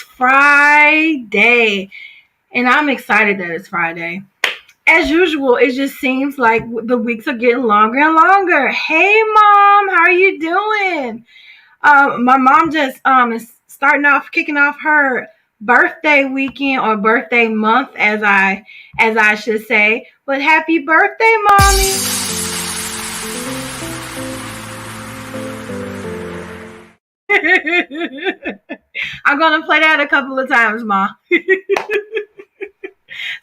is Friday, and I'm excited that it's Friday. As usual, it just seems like the weeks are getting longer and longer. Hey, Mom, how are you doing? My mom just is kicking off her birthday weekend or birthday month, as I should say. But happy birthday, Mommy! I'm gonna play that a couple of times, Ma.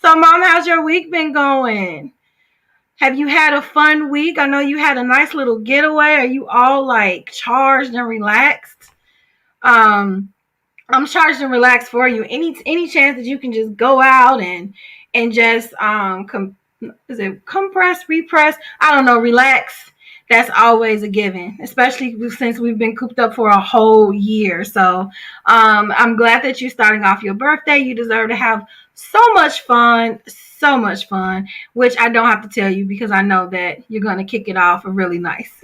So, Mom, how's your week been going? Have you had a fun week? I know you had a nice little getaway. Are you all like charged and relaxed? Um, I'm charged and relaxed for you. Any chance that you can just go out and just is it compress, repress? I don't know, relax. That's always a given, especially since we've been cooped up for a whole year. So I'm glad that you're starting off your birthday. You deserve to have so much fun, which I don't have to tell you because I know that you're going to kick it off really nice.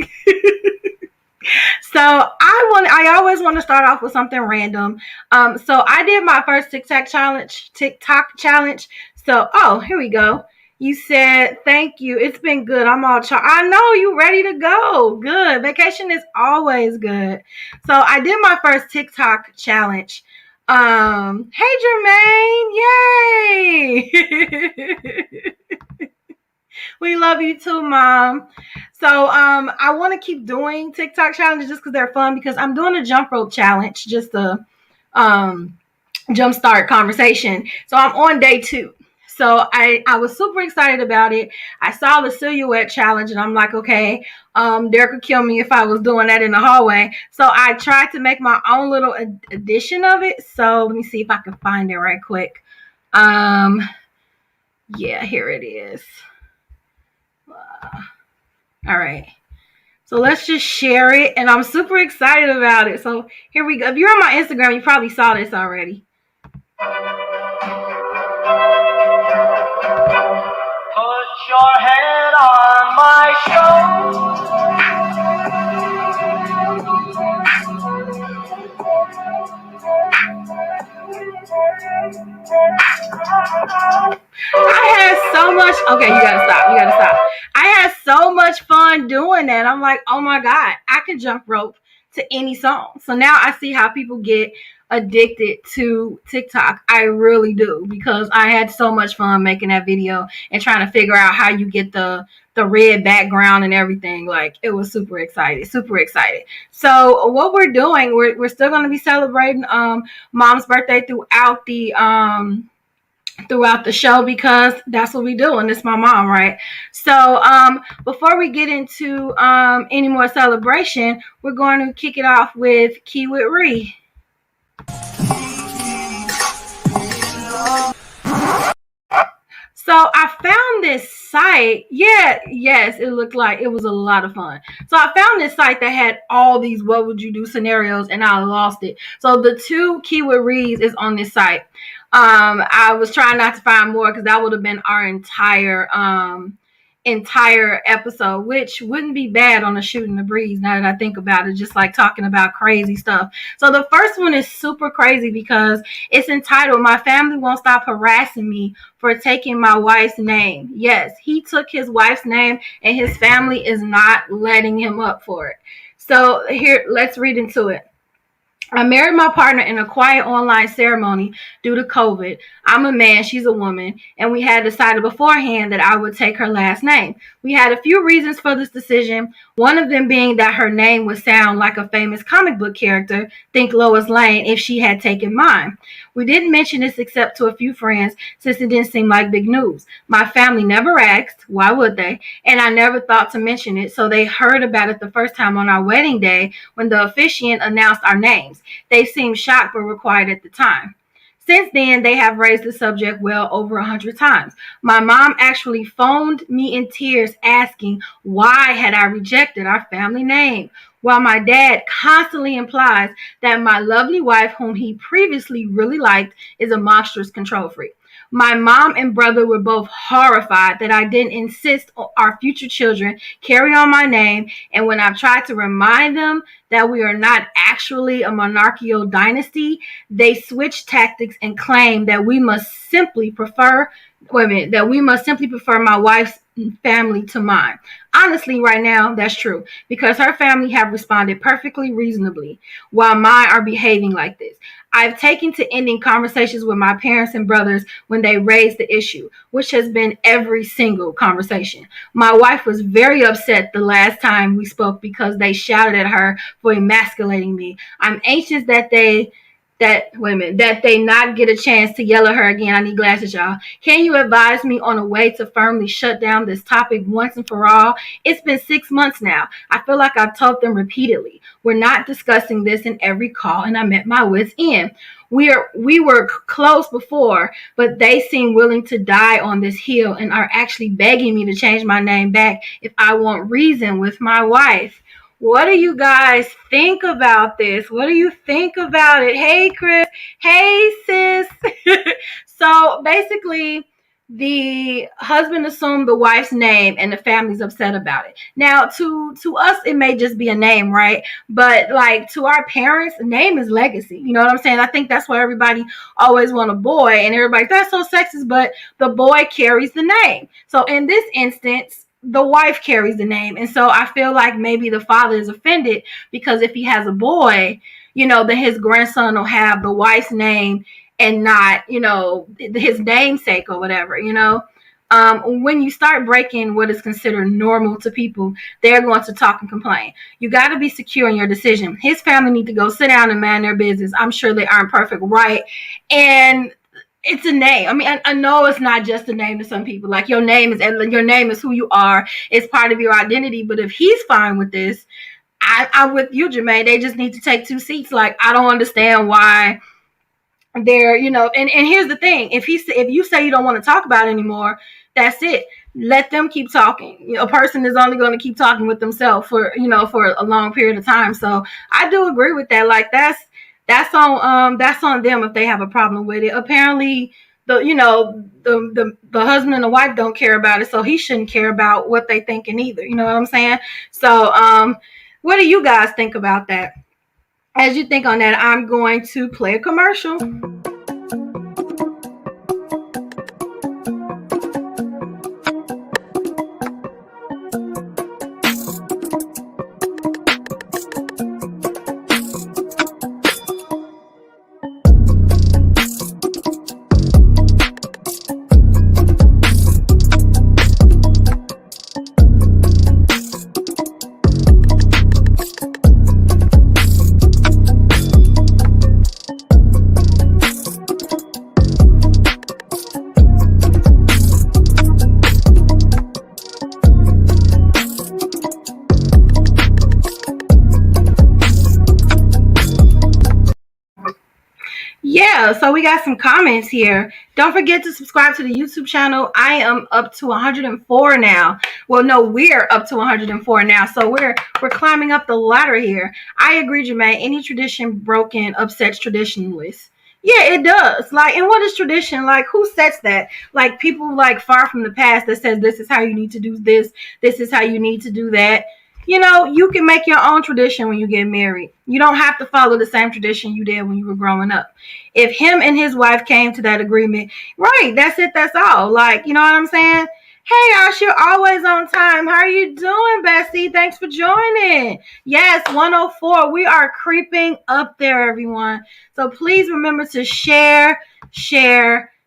So I always want to start off with something random. So I did my first TikTok challenge. So, here we go. You said, thank you. It's been good. I'm all I know you ready to go. Good. Vacation is always good. So I did my first TikTok challenge. Hey Jermaine. Yay. We love you too, Mom. So I want to keep doing TikTok challenges just because they're fun, because I'm doing a jump rope challenge just to jumpstart conversation. So I'm on day 2. So I was super excited about it. I saw the silhouette challenge and I'm like, okay, Derek could kill me if I was doing that in the hallway. So I tried to make my own little edition of it. So let me see if I can find it right quick. Yeah, here it is. All right. So let's just share it. And I'm super excited about it. So here we go. If you're on my Instagram, you probably saw this already. Put your head on my shoulder. I had so much. Okay, you gotta stop. I had so much fun doing that. I'm like, oh my God, I can jump rope to any song. So now I see how people get addicted to TikTok. I really do, because I had so much fun making that video and trying to figure out how you get the red background and everything. Like, it was super excited. So what we're doing, we're still going to be celebrating Mom's birthday throughout the show, because that's what we do, and it's my mom, right? So before we get into any more celebration, we're going to kick it off with Key with Ree. So I found this site. Yes, it looked like it was a lot of fun. So I found this site that had all these what would you do scenarios, and I lost it. So the 2 keyword reads is on this site. I was trying not to find more because that would have been our entire episode, which wouldn't be bad on a Shooting the Breeze now that I think about it, just like talking about crazy stuff. So the first one is super crazy because it's entitled, "My Family Won't Stop Harassing Me for Taking My Wife's Name." Yes, he took his wife's name and his family is not letting him up for it. So here, let's read into it. "I married my partner in a quiet online ceremony due to COVID. I'm a man, she's a woman, and we had decided beforehand that I would take her last name. We had a few reasons for this decision, one of them being that her name would sound like a famous comic book character, think Lois Lane, if she had taken mine. We didn't mention this except to a few friends since it didn't seem like big news. My family never asked, why would they? And I never thought to mention it, so they heard about it the first time on our wedding day when the officiant announced our names. They seemed shocked but were quiet at the time. Since then, they have raised the subject well over 100 times. My mom actually phoned me in tears asking why had I rejected our family name, while my dad constantly implies that my lovely wife, whom he previously really liked, is a monstrous control freak. My mom and brother were both horrified that I didn't insist our future children carry on my name, and when I've tried to remind them that we are not actually a monarchical dynasty, they switch tactics and claim that we must simply prefer my wife's family to mine. Honestly, right now, that's true because her family have responded perfectly reasonably while mine are behaving like this. I've taken to ending conversations with my parents and brothers when they raise the issue, which has been every single conversation. My wife was very upset the last time we spoke because they shouted at her for emasculating me. I'm anxious that they not get a chance to yell at her again. I need glasses, y'all. Can you advise me on a way to firmly shut down this topic once and for all? It's been 6 months now. I feel like I've told them repeatedly, we're not discussing this in every call, and I'm at my wit's end. We were close before, but they seem willing to die on this hill and are actually begging me to change my name back if I want reason with my wife. What do you guys think about this? What do you think about it? Hey, Chris. Hey, sis. So basically, the husband assumed the wife's name and the family's upset about it. Now, to us, it may just be a name, right? But like to our parents, name is legacy. You know what I'm saying? I think that's why everybody always want a boy, and everybody's that's so sexist, but the boy carries the name. So in this instance, the wife carries the name. And so I feel like maybe the father is offended because if he has a boy, then his grandson will have the wife's name and not, his namesake or whatever, when you start breaking what is considered normal to people, they're going to talk and complain. You got to be secure in your decision. His family need to go sit down and mind their business. I'm sure they aren't perfect, right? And it's a name. I mean, I know it's not just a name to some people. Like your name is who you are. It's part of your identity. But if he's fine with this, I'm with you, Jermaine. They just need to take 2 seats. Like, I don't understand why they're, and here's the thing. If you say you don't want to talk about it anymore, that's it. Let them keep talking. A person is only going to keep talking with themselves for a long period of time. So I do agree with that. Like that's on them if they have a problem with it. Apparently, the husband and the wife don't care about it, so he shouldn't care about what they thinking either. You know what I'm saying? So, what do you guys think about that? As you think on that, I'm going to play a commercial. Yeah, so we got some comments here. Don't forget to subscribe to the YouTube channel. I am up to 104 now. Well, no, we're up to 104 now. So we're climbing up the ladder here. I agree, Jermaine. Any tradition broken upsets traditionalists. Yeah, it does. Like, and what is tradition? Like, who sets that? Like, people like far from the past that says this is how you need to do this. This is how you need to do that. You can make your own tradition when you get married. You don't have to follow the same tradition you did when you were growing up. If him and his wife came to that agreement, right, that's it, that's all. Like, you know what I'm saying? Hey, Ash, you're always on time. How are you doing, Bessie? Thanks for joining. Yes, 104. We are creeping up there, everyone. So please remember to share.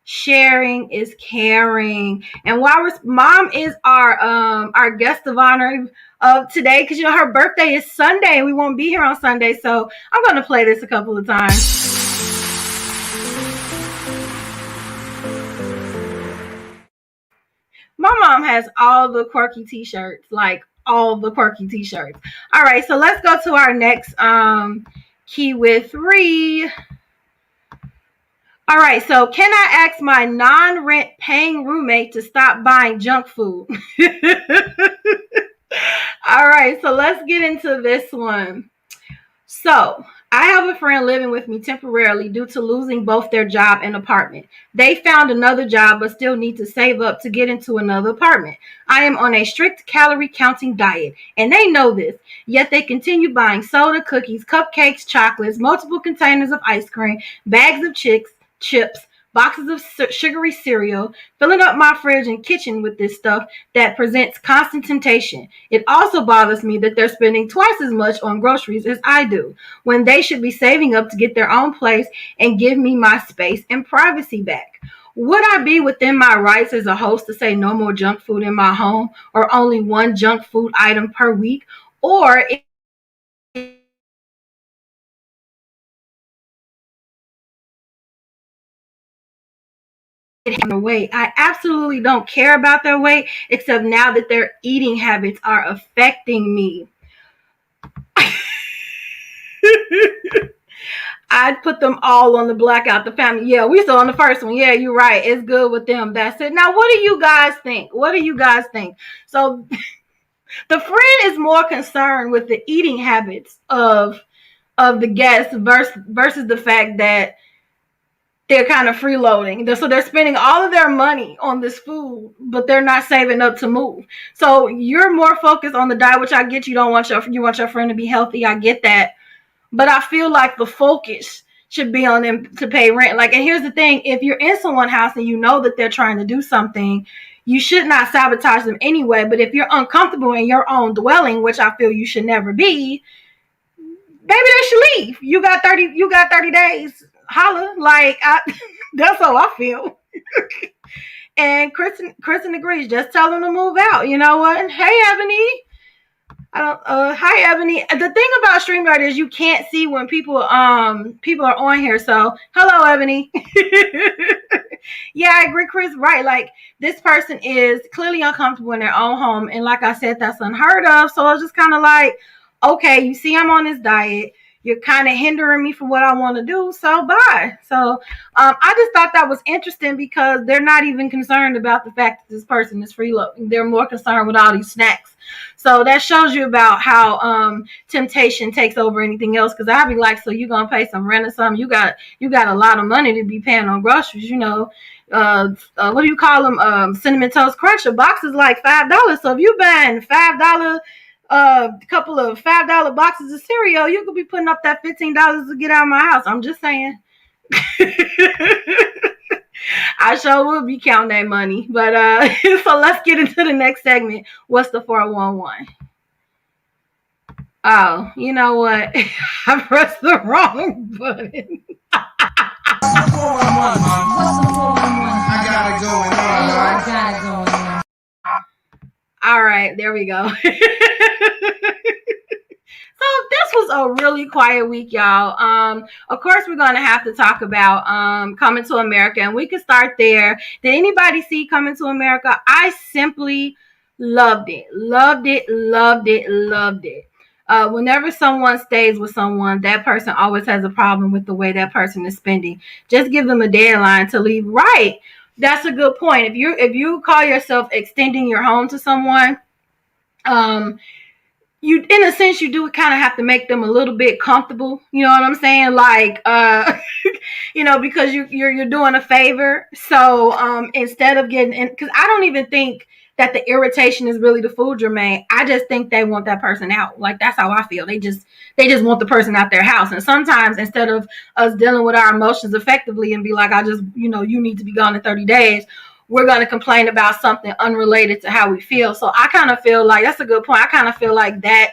Sharing is caring. And while Mom is our guest of honor of today, because her birthday is Sunday and we won't be here on Sunday, so I'm going to play this a couple of times. My mom has all the quirky t-shirts, like all the quirky t-shirts. All right, so let's go to our next key with 3. All right, so can I ask my non-rent paying roommate to stop buying junk food? All right, so let's get into this one. So I have a friend living with me temporarily due to losing both their job and apartment. They found another job but still need to save up to get into another apartment. I am on a strict calorie counting diet, and they know this. Yet they continue buying soda, cookies, cupcakes, chocolates, multiple containers of ice cream, bags of chips, boxes of sugary cereal, filling up my fridge and kitchen with this stuff that presents constant temptation. It also bothers me that they're spending twice as much on groceries as I do, when they should be saving up to get their own place and give me my space and privacy back. Would I be within my rights as a host to say no more junk food in my home, or only one junk food item per week? Or their weight. I absolutely don't care about their weight, except now that their eating habits are affecting me. I'd put them all on the blackout, the family. Yeah, we still on the first one. Yeah, you're right. It's good with them. That's it. Now, what do you guys think? What do you guys think? So the friend is more concerned with the eating habits of the guests versus the fact that they're kind of freeloading. So they're spending all of their money on this food, but they're not saving up to move. So you're more focused on the diet, which I get. You want your friend to be healthy. I get that. But I feel like the focus should be on them to pay rent. Like, and here's the thing. If you're in someone's house and you know that they're trying to do something, you should not sabotage them anyway. But if you're uncomfortable in your own dwelling, which I feel you should never be, maybe they should leave. You got 30 days. Holla. Like, that's how I feel. And Kristen agrees. Just tell them to move out. You know what? Hey, Ebony. Hi, Ebony. The thing about StreamYard is you can't see when people are on here. So, hello, Ebony. Yeah, I agree, Chris. Right. Like, this person is clearly uncomfortable in their own home. And like I said, that's unheard of. So it's just kind of like, okay, you see I'm on this diet. You're kind of hindering me from what I want to do. So bye. So I just thought that was interesting because they're not even concerned about the fact that this person is freeloading. They're more concerned with all these snacks. So that shows you about how temptation takes over anything else. Because I'd be like, so you're going to pay some rent or something? You got a lot of money to be paying on groceries, you know. What do you call them? Cinnamon Toast Crunch. A box is like $5. So if you're buying $5 couple of $5 boxes of cereal, you could be putting up that $15 to get out of my house. I'm just saying. I sure will be counting that money. But so let's get into the next segment. What's the 411? Oh, you know what? I pressed the wrong button. What's the 411? I got it going on. I got it going on. All right, there we go. So this was a really quiet week, y'all. Of course, we're going to have to talk about Coming to America, and we can start there. Did anybody see Coming to America? I simply loved it. Loved it, loved it, loved it. Whenever someone stays with someone, that person always has a problem with the way that person is spending. Just give them a deadline to leave. Right. That's a good point. If you call yourself extending your home to someone, you, in a sense, you do kind of have to make them a little bit comfortable. You know what I'm saying? Like, you know, because you're doing a favor. So instead of getting in, because I don't even think that the irritation is really the food, Jermaine. I just think they want that person out. Like, that's how I feel. They just want the person out their house. And sometimes instead of us dealing with our emotions effectively and be like, you need to be gone in 30 days, we're going to complain about something unrelated to how we feel. So I kind of feel like that's a good point. I kind of feel like that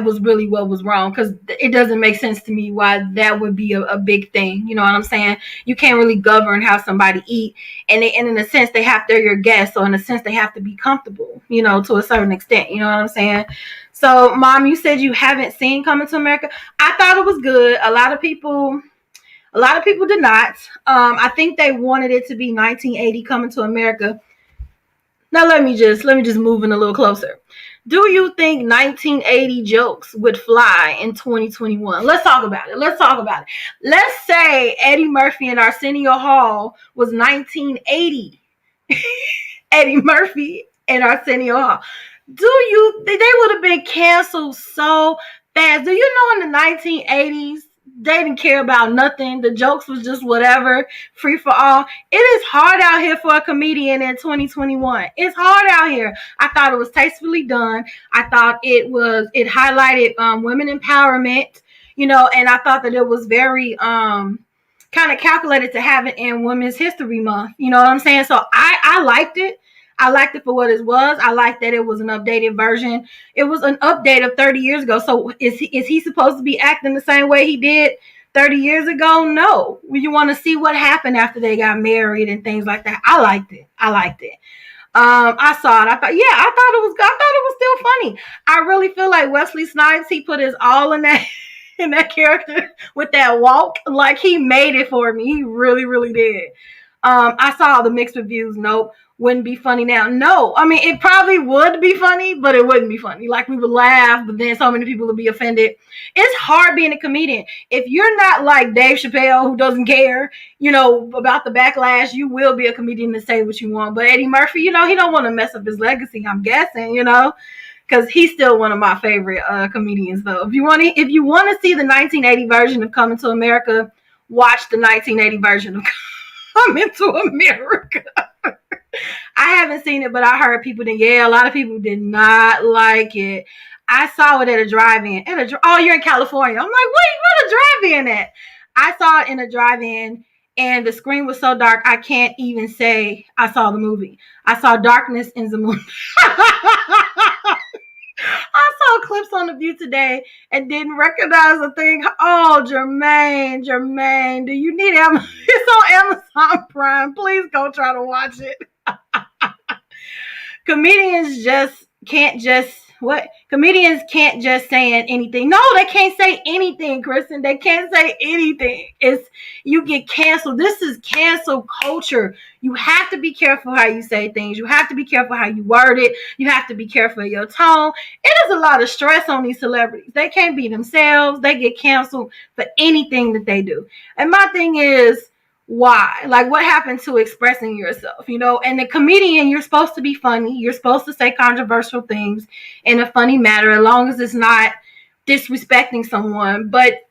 was really what was wrong, because it doesn't make sense to me why that would be a big thing. You know what I'm saying? You can't really govern how somebody eat, and in a sense they're your guests, so in a sense they have to be comfortable, you know, to a certain extent. You know what I'm saying? So, Mom, you said you haven't seen Coming to America. I thought it was good. A lot of people did not. I think they wanted it to be 1980 Coming to America. Now let me just move in a little closer. Do you think 1980 jokes would fly in 2021? Let's talk about it. Let's say Eddie Murphy and Arsenio Hall was 1980. Eddie Murphy and Arsenio Hall. They would have been canceled so Fast, do you know in the 1980s, they didn't care about nothing. The jokes was just whatever, free for all. It is hard out here for a comedian in 2021. It's hard out here. I thought it was tastefully done. I thought it highlighted women empowerment, and I thought that it was very kind of calculated to have it in Women's History Month. You know what I'm saying? So I liked it. I liked it for what it was. I liked that it was an updated version. It was an update of 30 years ago. So is he supposed to be acting the same way he did 30 years ago? No. You want to see what happened after they got married and things like that. I liked it. I saw it. I thought it was still funny. I really feel like Wesley Snipes, he put his all in that character with that walk. Like, he made it for me. He really, really did. I saw the mixed reviews. Nope. Wouldn't be funny now. No. I mean, it probably would be funny, but it wouldn't be funny. Like, we would laugh, but then so many people would be offended. It's hard being a comedian. If you're not like Dave Chappelle, who doesn't care, about the backlash, you will be a comedian to say what you want. But Eddie Murphy, he don't want to mess up his legacy, I'm guessing, because he's still one of my favorite comedians, though. If you want to see the 1980 version of Coming to America, watch the 1980 version of Coming to America. I haven't seen it, but I heard people a lot of people did not like it. I saw it at a drive-in. Oh, you're in California. I'm like, where the drive-in at? I saw it in a drive-in, and the screen was so dark, I can't even say I saw the movie. I saw darkness in the movie. I saw clips on The View today and didn't recognize a thing. Oh, Jermaine, do you need Amazon? It's on Amazon Prime. Please go try to watch it. Comedians can't just say anything. No, they can't say anything, Kristen. They can't say anything. You get canceled. This is cancel culture. You have to be careful how you say things. You have to be careful how you word it. You have to be careful of your tone. It is a lot of stress on these celebrities. They can't be themselves. They get canceled for anything that they do. And my thing is, why? Like, what happened to expressing yourself? And the comedian, you're supposed to be funny. You're supposed to say controversial things in a funny manner, as long as it's not disrespecting someone. But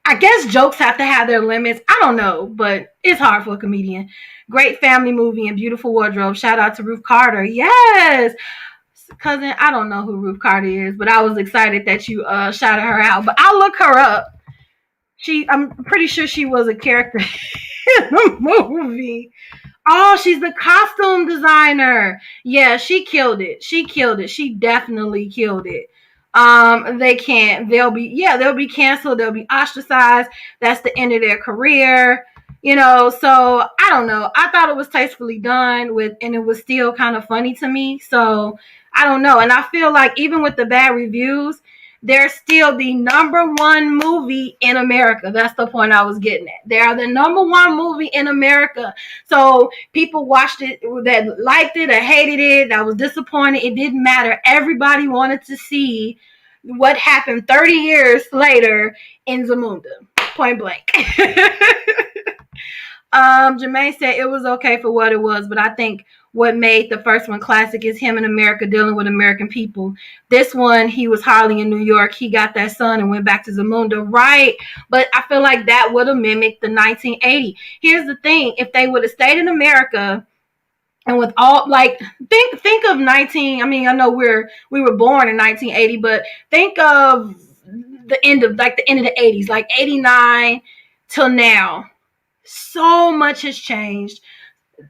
I guess jokes have to have their limits. I don't know, but it's hard for a comedian. Great family movie and beautiful wardrobe. Shout out to Ruth Carter. Yes. Cousin, I don't know who Ruth Carter is, but I was excited that you shouted her out. But I'll look her up. I'm pretty sure she was a character in the movie. Oh, she's the costume designer. Yeah, she killed it. She definitely killed it. They can't. They'll be canceled. They'll be ostracized. That's the end of their career. So I don't know. I thought it was tastefully done and it was still kind of funny to me. So I don't know. And I feel like even with the bad reviews, they're still the number one movie in America. That's the point I was getting at. They are the number one movie in America. So people watched it that liked it or hated it, that was disappointed. It didn't matter. Everybody wanted to see what happened 30 years later in Zamunda. Point blank. Jermaine said it was okay for what it was, but I think what made the first one classic is him in America dealing with American people. This one, he was hardly in New York. He got that son and went back to Zamunda. Right. But I feel like that would have mimicked the 1980. Here's the thing. If they would have stayed in America and with all, like, think of I know we were born in 1980, but think of the end of the 80s, like 89 till now. So much has changed.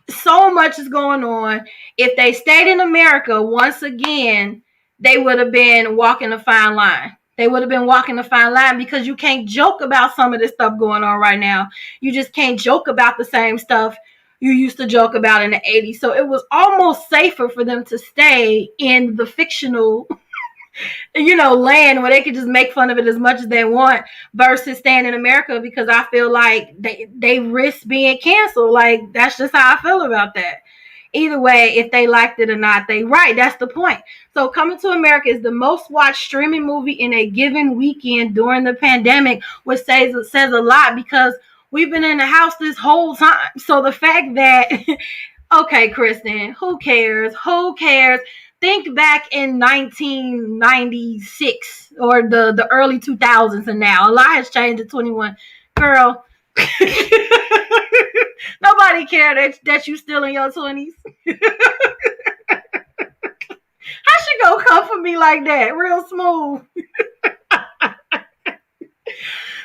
So much is going on. If they stayed in America, once again, they would have been walking a fine line. Because you can't joke about some of this stuff going on right now. You just can't joke about the same stuff you used to joke about in the 80s. So it was almost safer for them to stay in the fictional land where they could just make fun of it as much as they want versus staying in America, because I feel like they risk being canceled. Like, that's just how I feel about that. Either way, if they liked it or not, that's the point. So Coming to America is the most watched streaming movie in a given weekend during the pandemic, which says a lot because we've been in the house this whole time. So the fact that okay, Kristen, who cares? think back in 1996 or the early 2000s, and now a lot has changed at 21. Girl, nobody cared that you still in your 20s. How she gonna come for me like that? Real smooth.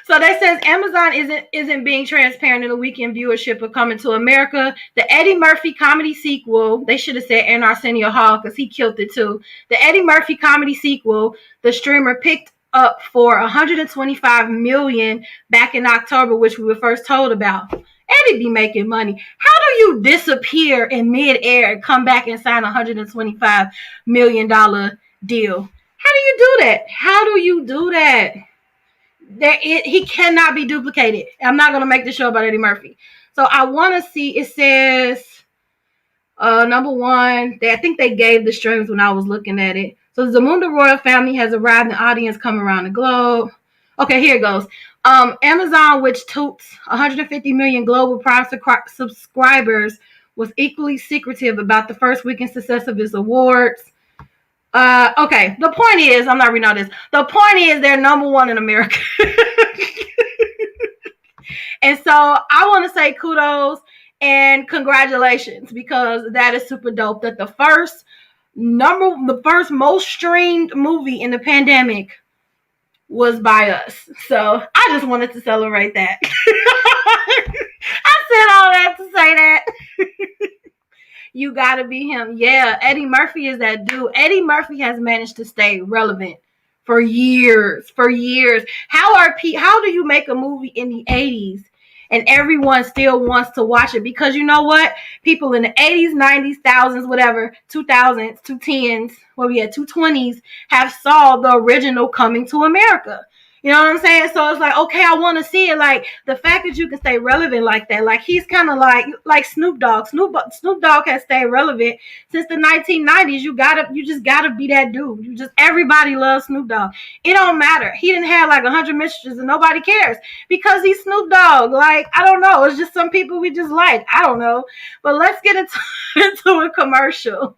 So that says Amazon isn't being transparent in the weekend viewership of Coming to America. The Eddie Murphy comedy sequel, they should have said and Arsenio Hall because he killed it too. The Eddie Murphy comedy sequel, the streamer picked up for $125 million back in October, which we were first told about. Eddie be making money. How do you disappear in midair and come back and sign a $125 million deal? How do you do that? How do you do that? He cannot be duplicated. I'm not going to make the show about Eddie Murphy. So I want to see, it says, number one, I think they gave the streams when I was looking at it. So the Zamunda royal family has arrived in audience coming around the globe. Okay, here it goes. Amazon, which toots 150 million global Prime subscribers, was equally secretive about the first weekend success of its awards. Okay, the point is, I'm not reading all this. The point is they're number one in America. And so I want to say kudos and congratulations, because that is super dope that the first most streamed movie in the pandemic was by us. So I just wanted to celebrate that. I said all that to say that. You gotta be him. Yeah, Eddie Murphy is that dude. Eddie Murphy has managed to stay relevant for years. How do you make a movie in the 80s and everyone still wants to watch it? Because you know what? People in the 80s, 90s, thousands, whatever, 2000s, 210s, 220s have saw the original Coming to America. You know what I'm saying? So it's like, okay, I want to see it. Like, the fact that you can stay relevant like that, like he's kind of like Snoop Dogg. Snoop Dogg has stayed relevant since the 1990s. You just gotta be that dude. Everybody loves Snoop Dogg. It don't matter. He didn't have like 100 mistresses and nobody cares because he's Snoop Dogg. Like, I don't know. It's just some people we just like. I don't know. But let's get into a commercial.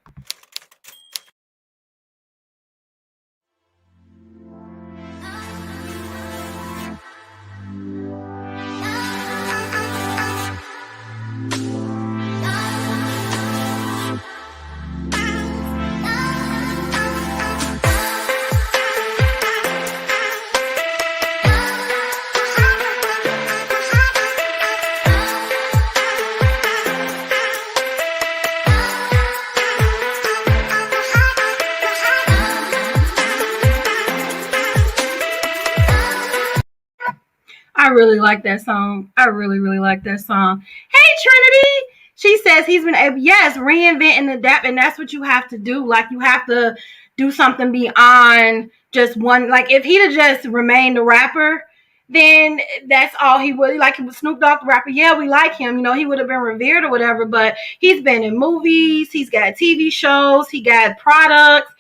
I really like that song. I really, really like that song. Hey, Trinity. She says he's been able, yes, reinvent and adapt, and that's what you have to do. Like, you have to do something beyond just one. Like, if he'd have just remained a rapper, then that's all he would. Like, Snoop Dogg the rapper, yeah, we like him. You know, he would have been revered or whatever, but he's been in movies. He's got TV shows. He got products.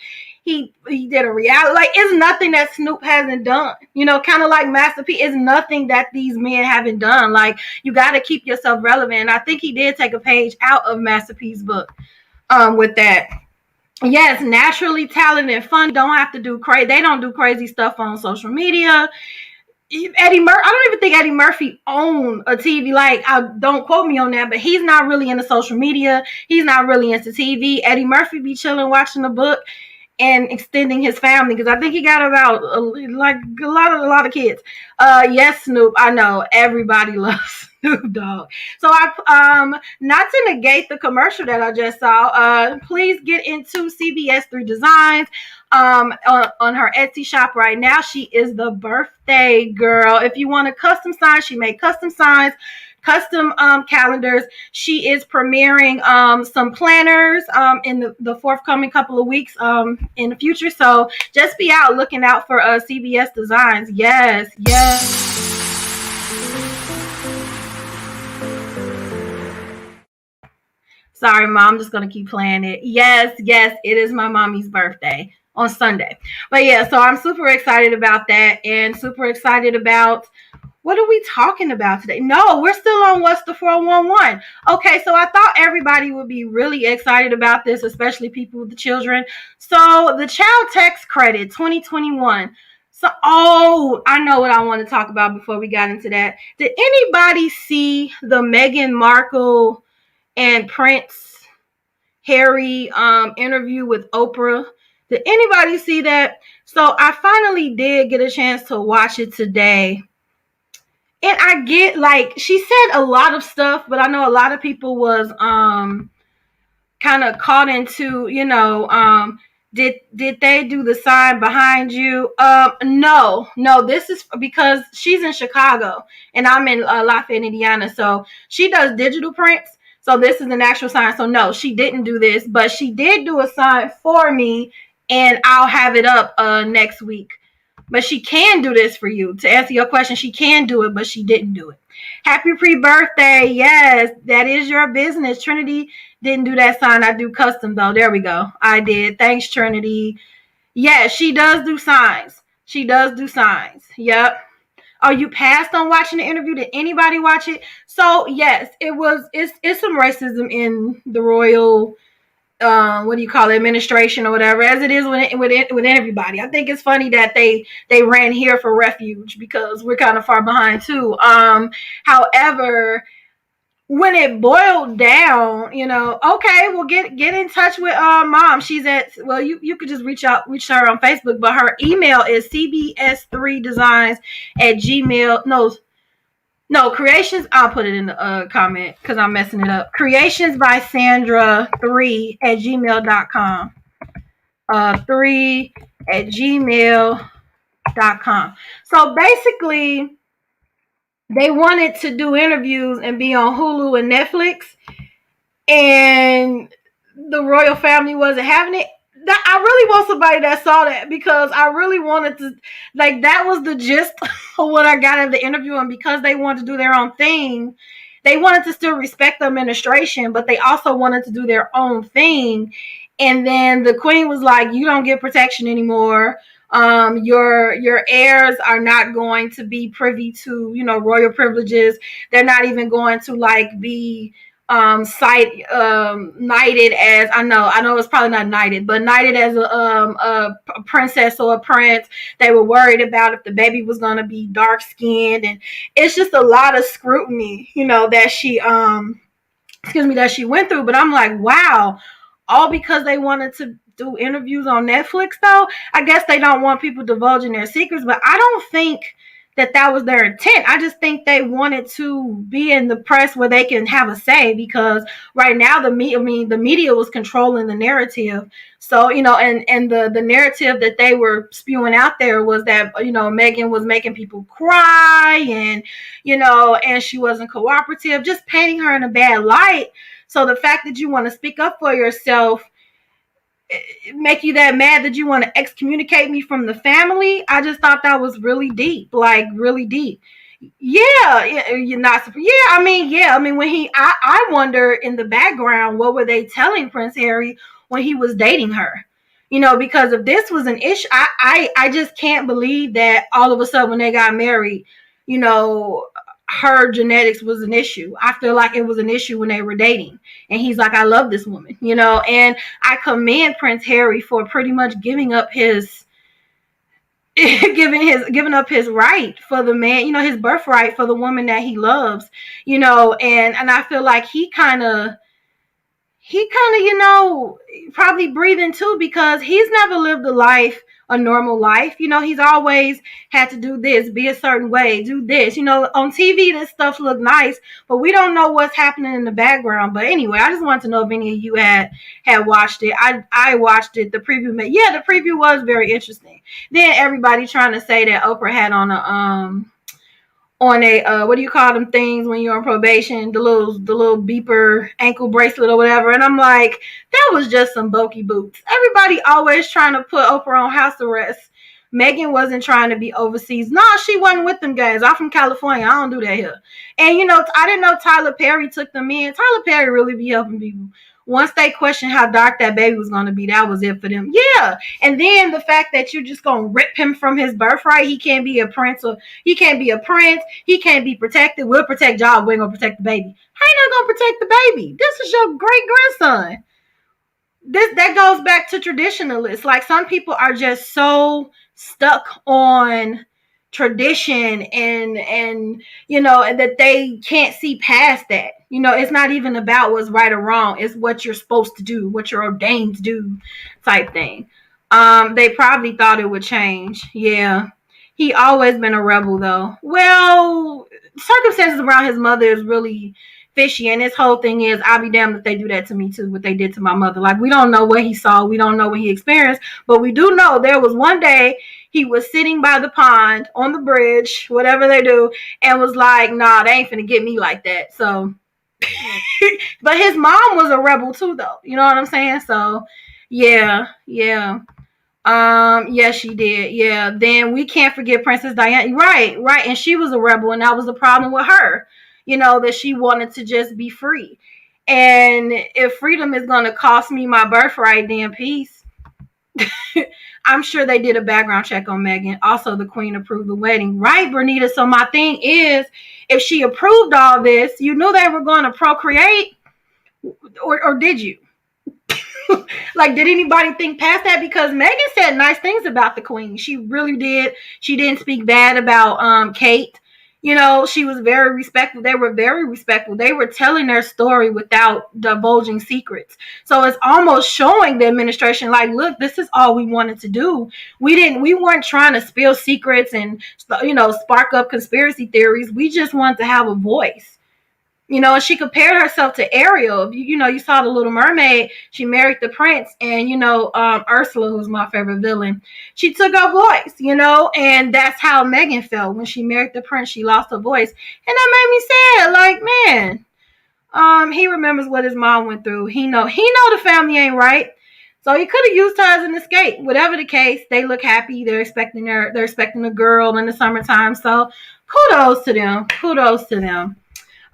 He did a reality. Like, it's nothing that Snoop hasn't done. You know, kind of like Master P. It's nothing that these men haven't done. Like, you got to keep yourself relevant. And I think he did take a page out of Master P's book with that. Yes, naturally talented and fun. Don't have to do crazy. They don't do crazy stuff on social media. I don't even think Eddie Murphy owned a TV. Like, don't quote me on that, but he's not really into social media. He's not really into TV. Eddie Murphy be chilling, watching a book, and extending his family, because I think he got about like a lot of kids. Yes, Snoop, I know everybody loves Snoop Dogg. So not to negate the commercial that I just saw, please get into CBS3 Designs on her Etsy shop right now. She is the birthday girl. If you want a custom sign, she made custom signs, custom calendars. She is premiering some planners in the forthcoming couple of weeks in the future. So just be looking out for CBS Designs. Yes. Sorry, Mom. I'm just going to keep playing it. Yes. It is my mommy's birthday on Sunday. But yeah, so I'm super excited about that, and super excited about What are we talking about today? No, we're still on What's the 411. Okay, so I thought everybody would be really excited about this, especially people with the children. So the child tax credit 2021. So, I know what I want to talk about before we got into that. Did anybody see the Meghan Markle and Prince Harry interview with Oprah? Did anybody see that? So I finally did get a chance to watch it today. And I get, like, she said a lot of stuff, but I know a lot of people was kind of caught into, did they do the sign behind you? No, this is because she's in Chicago and I'm in Lafayette, Indiana. So she does digital prints. So this is an actual sign. So no, she didn't do this, but she did do a sign for me, and I'll have it up next week. But she can do this for you. To answer your question, she can do it, but she didn't do it. Happy pre-birthday. Yes, that is your business. Trinity didn't do that sign. I do custom, though. There we go. I did. Thanks, Trinity. Yes, she does do signs. She does do signs. Yep. Oh, you passed on watching the interview? Did anybody watch it? So, yes, it's some racism in the royal what do you call it, administration or whatever, as it is with everybody. I think it's funny that they ran here for refuge because we're kind of far behind too. However, when it boiled down, okay, well, get in touch with mom. She's at, well, you could just reach to her on Facebook, but her email is cbs3designs at gmail. No, creations. I'll put it in the comment because I'm messing it up. Creations by Sandra 3 at gmail.com. 3 at gmail.com. So basically, they wanted to do interviews and be on Hulu and Netflix, and the royal family wasn't having it. I really want somebody that saw that, because I really wanted to, like, that was the gist of what I got out of the interview. And because they wanted to do their own thing, they wanted to still respect the administration, but they also wanted to do their own thing. And then the queen was like, you don't get protection anymore. Your heirs are not going to be privy to, royal privileges. They're not even going to, like, be knighted as, I know it's probably not knighted, but knighted as a princess or a prince. They were worried about if the baby was going to be dark skinned, and it's just a lot of scrutiny, that she that she went through. But I'm like, wow, all because they wanted to do interviews on Netflix, though. I guess they don't want people divulging their secrets, but I don't think that was their intent. I just think they wanted to be in the press where they can have a say, because right now the media was controlling the narrative. So, and the narrative that they were spewing out there was that, Meghan was making people cry, and, and she wasn't cooperative, just painting her in a bad light. So the fact that you want to speak up for yourself make you that mad that you want to excommunicate me from the family. I just thought that was really deep, like really deep. Yeah, you're not. Yeah, I mean, when I wonder in the background, what were they telling Prince Harry when he was dating her? Because if this was an issue, I just can't believe that all of a sudden when they got married, her genetics was an issue. I feel like it was an issue when they were dating, and he's like, I love this woman, and I commend Prince Harry for pretty much giving up his giving up his right for the man, his birthright for the woman that he loves, and I feel like he kind of, probably breathing too, because he's never lived a normal life. He's always had to do this, be a certain way, do this. On TV, this stuff look nice, but we don't know what's happening in the background. But anyway, I just wanted to know if any of you had watched it. I watched it. The preview, the preview was very interesting. Then everybody trying to say that Oprah had on a what do you call them things when you're on probation, the little beeper ankle bracelet or whatever. And I'm like, that was just some bokeh boots. Everybody always trying to put Oprah on house arrest. Meghan wasn't trying to be overseas. No, she wasn't with them guys. I'm from California. I don't do that here. And I didn't know Tyler Perry took them in. Tyler Perry really be helping people Once they questioned how dark that baby was going to be, that was it for them. Yeah. And then the fact that you're just going to rip him from his birthright, he can't be a prince, or he can't be a prince, he can't be protected. We'll protect y'all, we ain't going to protect the baby. How you not going to protect the baby? This is your great grandson. That goes back to traditionalists. Like, some people are just so stuck on tradition and and that they can't see past that. It's not even about what's right or wrong. It's what you're supposed to do, what you're ordained to do, type thing. They probably thought it would change. Yeah. He always been a rebel, though. Well, circumstances around his mother is really fishy, and his whole thing is, I'll be damned if they do that to me too, what they did to my mother. Like, we don't know what he saw, we don't know what he experienced, but we do know there was one day he was sitting by the pond on the bridge, whatever they do, and was like, nah, they ain't finna get me like that. So but his mom was a rebel too, though. You know what I'm saying? So yeah. Yeah, she did. Yeah. Then we can't forget Princess Diana. Right. And she was a rebel, and that was the problem with her. That she wanted to just be free. And if freedom is going to cost me my birthright, then peace. I'm sure they did a background check on Meghan. Also, the queen approved the wedding. Right, Bernita? So my thing is, if she approved all this, you knew they were going to procreate, or did you? Like, did anybody think past that? Because Meghan said nice things about the queen. She really did. She didn't speak bad about Kate. She was very respectful. They were very respectful. They were telling their story without divulging secrets. So it's almost showing the administration, like, look, this is all we wanted to do. We weren't trying to spill secrets and spark up conspiracy theories. We just wanted to have a voice. She compared herself to Ariel. You saw The Little Mermaid. She married the prince, and Ursula, who's my favorite villain, she took her voice. And that's how Meghan felt when she married the prince. She lost her voice, and that made me sad. Like, man, he remembers what his mom went through. He know the family ain't right, so he could have used her as an escape. Whatever the case, they look happy. They're expecting a girl in the summertime. So kudos to them.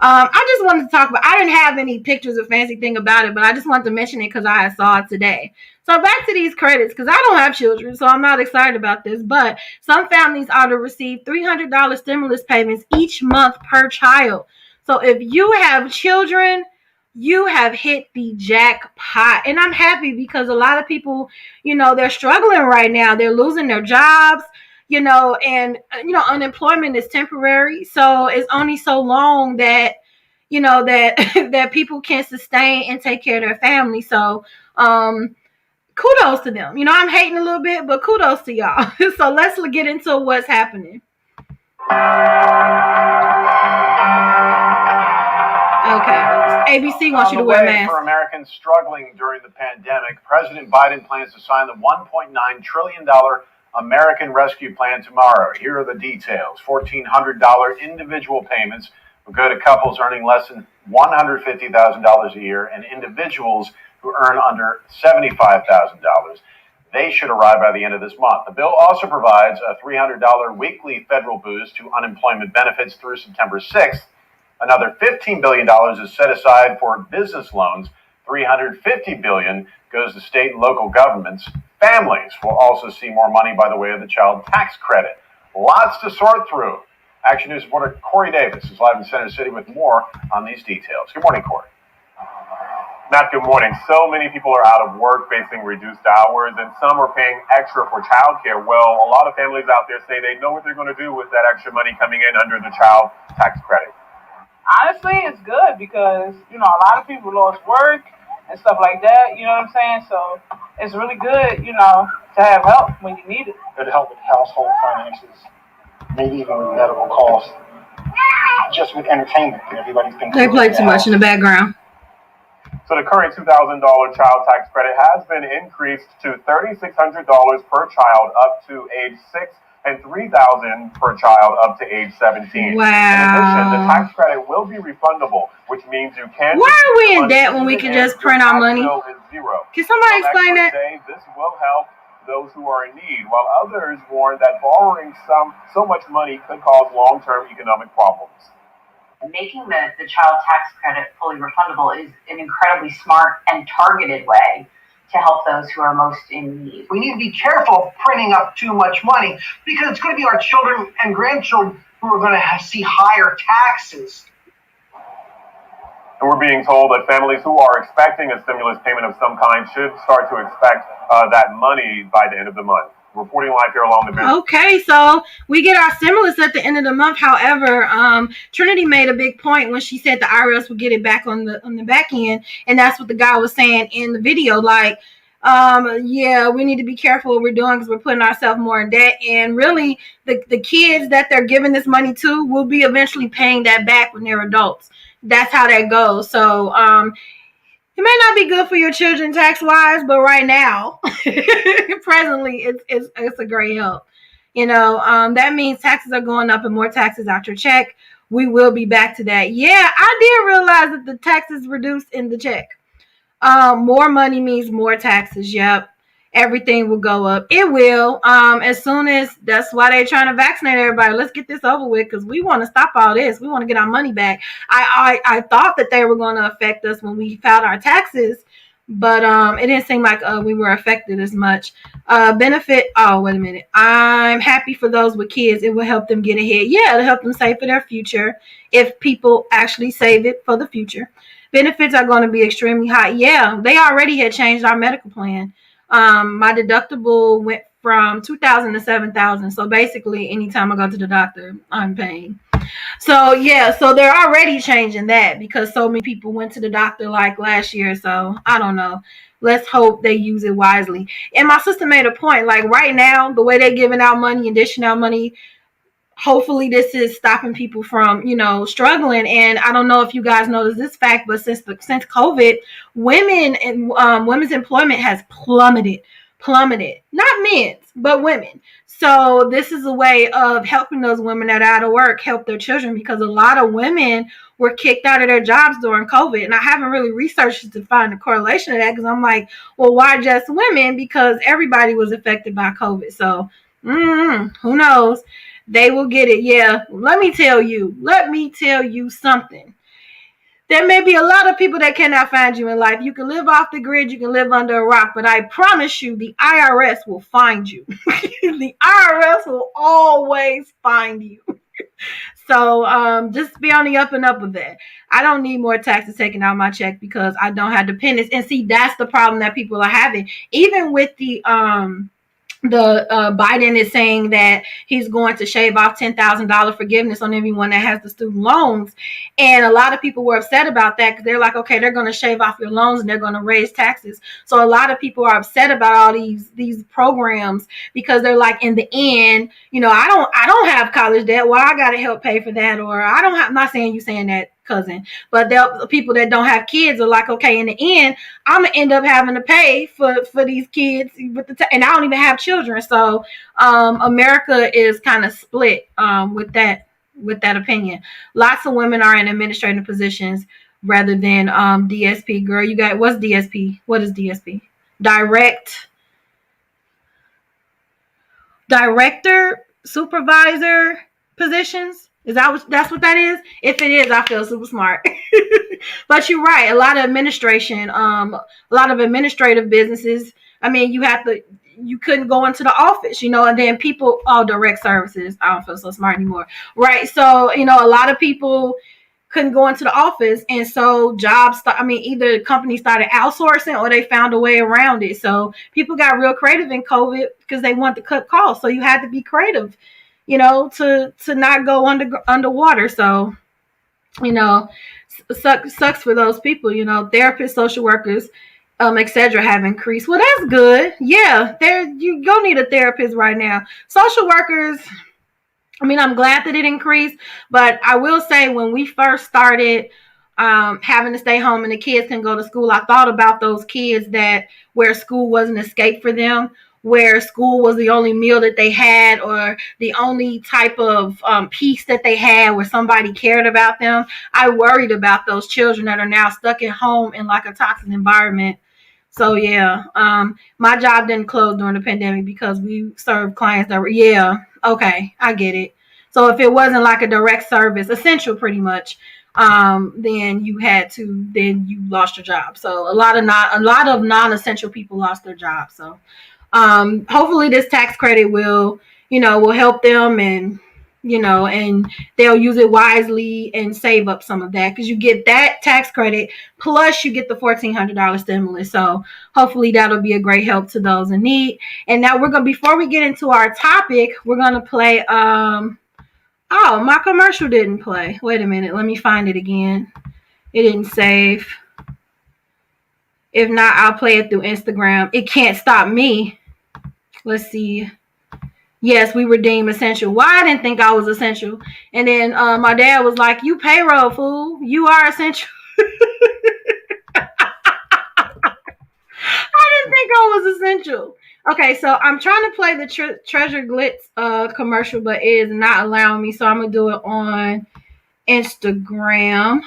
I just wanted to talk about, I didn't have any pictures or fancy thing about it, but I just wanted to mention it because I saw it today. So back to these credits, because I don't have children, so I'm not excited about this, but some families are to receive $300 stimulus payments each month per child. So if you have children, you have hit the jackpot. And I'm happy because a lot of people, they're struggling right now. They're losing their jobs. And unemployment is temporary, so it's only so long that that people can sustain and take care of their family. So kudos to them. I'm hating a little bit, but kudos to y'all. So let's get into what's happening. Okay, ABC wants you to wear a mask. For Americans struggling during the pandemic, President Biden plans to sign the $1.9 trillion American Rescue Plan tomorrow. Here are the details. $1,400 individual payments will go to couples earning less than $150,000 a year and individuals who earn under $75,000. They should arrive by the end of this month. The bill also provides a $300 weekly federal boost to unemployment benefits through September 6th. Another $15 billion is set aside for business loans. $350 billion goes to state and local governments. Families will also see more money by the way of the child tax credit. Lots to sort through. Action News reporter Corey Davis is live in Center City with more on these details. Good morning, Corey. Matt, good morning. So many people are out of work, facing reduced hours, and some are paying extra for childcare. Well, a lot of families out there say they know what they're going to do with that extra money coming in under the child tax credit. Honestly, it's good because, a lot of people lost work and stuff like that, you know what I'm saying? So it's really good, to have help when you need it. It'll help with household finances, maybe even with medical costs, just with entertainment. Everybody's been. They play too much in the background. So the current $2,000 child tax credit has been increased to $3,600 per child up to age 6 and $3,000 per child up to age 17. Wow. In addition, the tax credit will be refundable, which means you can. Why are we in debt when we can just print our money? Zero. Can somebody explain that? Say this will help those who are in need, while others warn that borrowing so much money could cause long-term economic problems. making the child tax credit fully refundable is an incredibly smart and targeted way to help those who are most in need. We need to be careful of printing up too much money because it's going to be our children and grandchildren who are going to see higher taxes. And we're being told that families who are expecting a stimulus payment of some kind should start to expect that money by the end of the month. Reporting live here along the business. Okay, so we get our stimulus at the end of the month. However, Trinity made a big point when she said the IRS would get it back on the back end, and that's what the guy was saying in the video. Like, yeah, we need to be careful what we're doing because we're putting ourselves more in debt. And really, the kids that they're giving this money to will be eventually paying that back when they're adults. That's how that goes. So, it may not be good for your children tax-wise, but right now, presently, it's a great help. You know, that means taxes are going up and more taxes out your check. We will be back to that. Yeah, I did realize that the taxes reduced in the check. More money means more taxes. Yep. Everything will go up. It will. As soon as that's why they're trying to vaccinate everybody. Let's get this over with because we want to stop all this. We want to get our money back. I thought that they were going to affect us when we filed our taxes, but it didn't seem like we were affected as much. Benefit. Oh, wait a minute. I'm happy for those with kids. It will help them get ahead. Yeah, it'll help them save for their future if people actually save it for the future. Benefits are going to be extremely high. Yeah, they already had changed our medical plan. My deductible went from $2,000 to $7,000. So basically, anytime I go to the doctor, I'm paying. So yeah, so they're already changing that because so many people went to the doctor like last year. So I don't know. Let's hope they use it wisely. And my sister made a point. Like right now, the way they're giving out money and dishing out money, hopefully this is stopping people from, struggling. And I don't know if you guys noticed this fact, but since COVID, women and women's employment has plummeted. Not men's, but women. So this is a way of helping those women that are out of work help their children because a lot of women were kicked out of their jobs during COVID. And I haven't really researched to find a correlation to that because I'm like, well, why just women? Because everybody was affected by COVID. So who knows? They will get it. Yeah. Let me tell you something. There may be a lot of people that cannot find you in life. You can live off the grid. You can live under a rock. But I promise you, the IRS will find you. The IRS will always find you. So just be on the up and up with that. I don't need more taxes taken out of my check because I don't have dependents. And see, that's the problem that people are having. Even with the Biden is saying that he's going to shave off $10,000 forgiveness on everyone that has the student loans. And a lot of people were upset about that because they're like, okay, they're going to shave off your loans and they're going to raise taxes. So a lot of people are upset about all these programs because they're like, in the end, I don't have college debt. Well, I got to help pay for that. Or I'm not saying you saying that, cousin, but the people that don't have kids are like, okay, in the end, I'm gonna end up having to pay for these kids and I don't even have children. So America is kind of split with that opinion. Lots of women are in administrative positions rather than DSP. Girl, you got what's DSP? What is DSP? Director, supervisor positions. That's what that is? If it is, I feel super smart. But you're right. A lot of administration, a lot of administrative businesses. I mean, you couldn't go into the office, and then people, direct services. I don't feel so smart anymore. Right. So, a lot of people couldn't go into the office. And so either companies started outsourcing or they found a way around it. So people got real creative in COVID because they wanted to cut costs. So you had to be creative, to not go underwater. So, sucks for those people, therapists, social workers, etc. have increased. Well, that's good. Yeah, you go need a therapist right now. Social workers, I'm glad that it increased, but I will say when we first started having to stay home and the kids can go to school, I thought about those kids where school was an escape for them, where school was the only meal that they had or the only type of peace that they had where somebody cared about them. I worried about those children that are now stuck at home in like a toxic environment. So yeah, my job didn't close during the pandemic because we served clients that were, okay, I get it. So if it wasn't like a direct service, essential pretty much, then you lost your job. So a lot of non-essential people lost their job. So hopefully this tax credit will help them, and and they'll use it wisely and save up some of that, because you get that tax credit plus you get the $1,400 stimulus. So hopefully that'll be a great help to those in need. And now before we get into our topic, we're gonna play oh, my commercial didn't play. Wait a minute, let me find it again. It didn't save. If not, I'll play it through Instagram. It can't stop me. Let's see. Yes, we were deemed essential. Why? I didn't think I was essential. And then my dad was like, you payroll, fool. You are essential. I didn't think I was essential. Okay, so I'm trying to play the Treasure Glitz commercial, but it is not allowing me. So I'm going to do it on Instagram.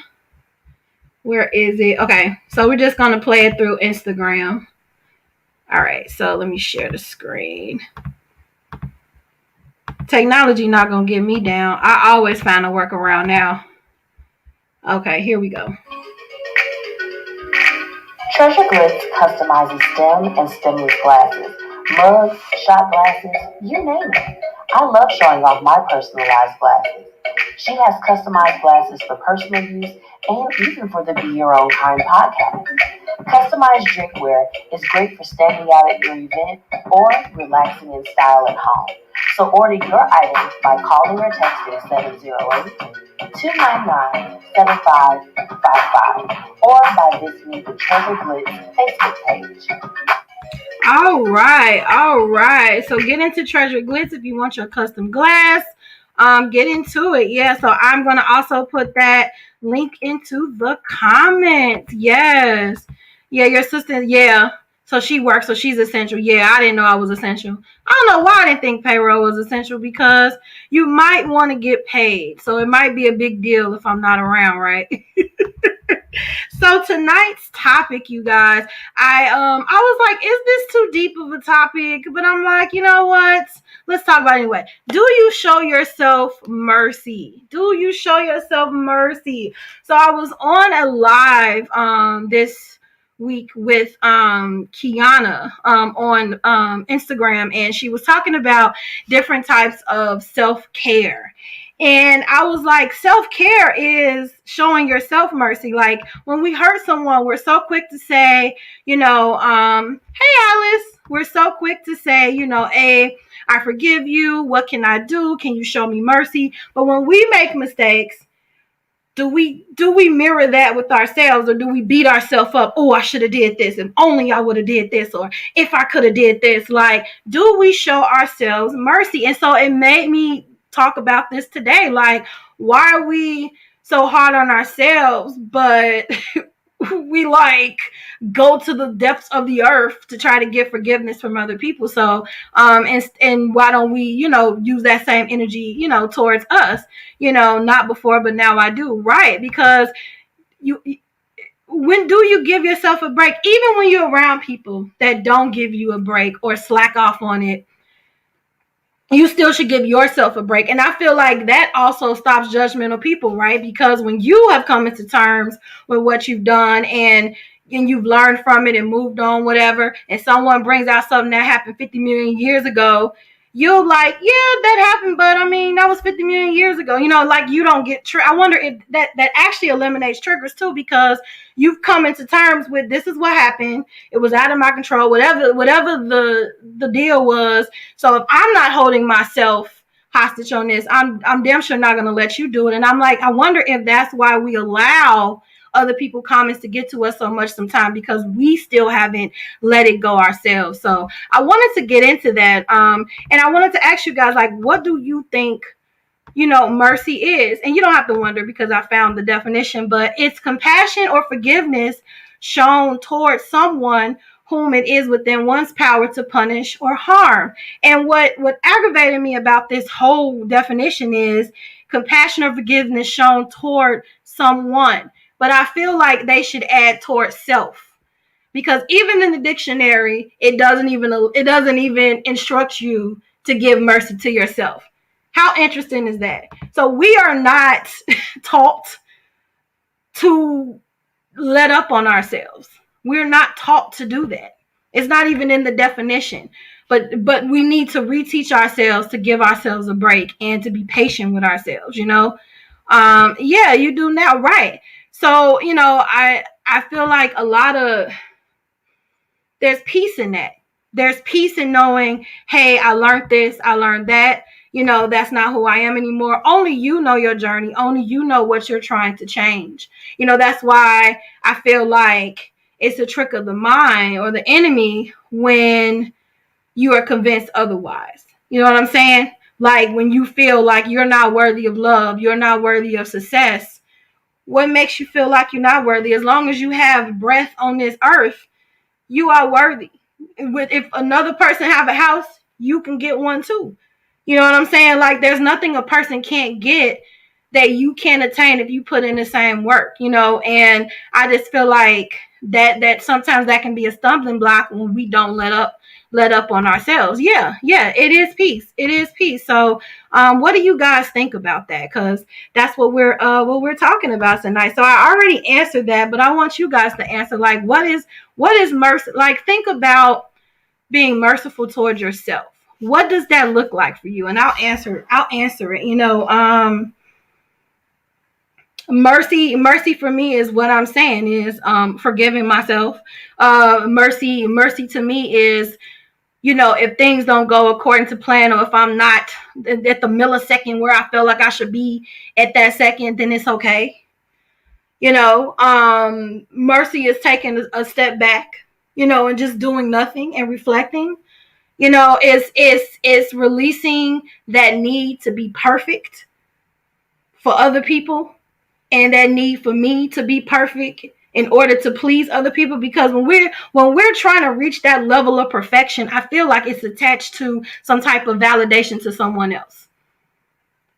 Where is it? Okay, so we're just going to play it through Instagram. All right, so let me share the screen. Technology not going to get me down. I always find a workaround now. Okay, here we go. Treasure Glitz customizes STEM and stemless glasses, mugs, shot glasses, you name it. I love showing off my personalized glasses. She has customized glasses for personal use and even for the Be Your Own Kind podcast. Customized drinkware is great for standing out at your event or relaxing in style at home. So order your items by calling or texting 708-299-7555 or by visiting the Treasure Glitz Facebook page. All right. So get into Treasure Glitz if you want your custom glass. Get into it. Yeah, so I'm going to also put that link into the comments. Yes. Yeah, your sister, yeah. So she works, so she's essential. Yeah, I didn't know I was essential. I don't know why I didn't think payroll was essential, because you might want to get paid. So it might be a big deal if I'm not around, right? So tonight's topic, you guys, I was like, is this too deep of a topic? But I'm like, you know what? Let's talk about it anyway. Do you show yourself mercy? Do you show yourself mercy? So I was on a live this week with Kiana on Instagram, and she was talking about different types of self-care. And I was like, self-care is showing yourself mercy. Like when we hurt someone, we're so quick to say, hey, Alice, we're so quick to say, hey, I forgive you. What can I do? Can you show me mercy? But when we make mistakes, do we mirror that with ourselves, or do we beat ourselves up? Oh, I should have did this. If only I would have did this, or if I could have did this. Like, do we show ourselves mercy? And so it made me talk about this today. Like, why are we so hard on ourselves, but we like go to the depths of the earth to try to get forgiveness from other people? So and why don't we use that same energy towards us? Not before, but now I do, right? Because when do you give yourself a break? Even when you're around people that don't give you a break or slack off on it, you still should give yourself a break. And I feel like that also stops judgmental people, right? Because when you have come into terms with what you've done and you've learned from it and moved on, whatever, and someone brings out something that happened 50 million years ago, you're like, yeah, that happened, but I mean, that was 50 million years ago. Like you don't get I wonder if that actually eliminates triggers too, because you've come into terms with, this is what happened. It was out of my control, whatever the deal was. So if I'm not holding myself hostage on this, I'm damn sure not going to let you do it. And I'm like, I wonder if that's why we allow other people's comments to get to us so much sometimes, because we still haven't let it go ourselves. So I wanted to get into that. And I wanted to ask you guys, like, what do you think, mercy is? And you don't have to wonder, because I found the definition, but it's compassion or forgiveness shown towards someone whom it is within one's power to punish or harm. And what aggravated me about this whole definition is compassion or forgiveness shown toward someone. But I feel like they should add towards self, because even in the dictionary, it doesn't even instruct you to give mercy to yourself. How interesting is that? So we are not taught to let up on ourselves. We're not taught to do that. It's not even in the definition. But we need to reteach ourselves to give ourselves a break and to be patient with ourselves, you know? Yeah, you do now, right. So, you know, I feel like there's peace in that. There's peace in knowing, hey, I learned this, I learned that. You know, that's not who I am anymore. Only you know your journey. Only you know what you're trying to change. You know, that's why I feel like it's a trick of the mind or the enemy when you are convinced otherwise. You know what I'm saying? Like when you feel like you're not worthy of love, you're not worthy of success. What makes you feel like you're not worthy? As long as you have breath on this earth, you are worthy. If another person have a house, you can get one too. You know what I'm saying? Like there's nothing a person can't get that you can't attain if you put in the same work, you know. And I just feel like that sometimes that can be a stumbling block when we don't let up on ourselves. Yeah, it is peace. It is peace. So what do you guys think about that? Because that's what we're talking about tonight. So I already answered that, but I want you guys to answer, like, what is mercy? Like, think about being merciful towards yourself. What does that look like for you? And I'll answer it. You know, mercy for me is what I'm saying is forgiving myself. Mercy to me is, you know, if things don't go according to plan, or if I'm not at the millisecond where I feel like I should be at that second, then it's okay. You know, mercy is taking a step back, you know, and just doing nothing and reflecting. You know, it's releasing that need to be perfect for other people and that need for me to be perfect in order to please other people. Because when we're trying to reach that level of perfection, I feel like it's attached to some type of validation to someone else.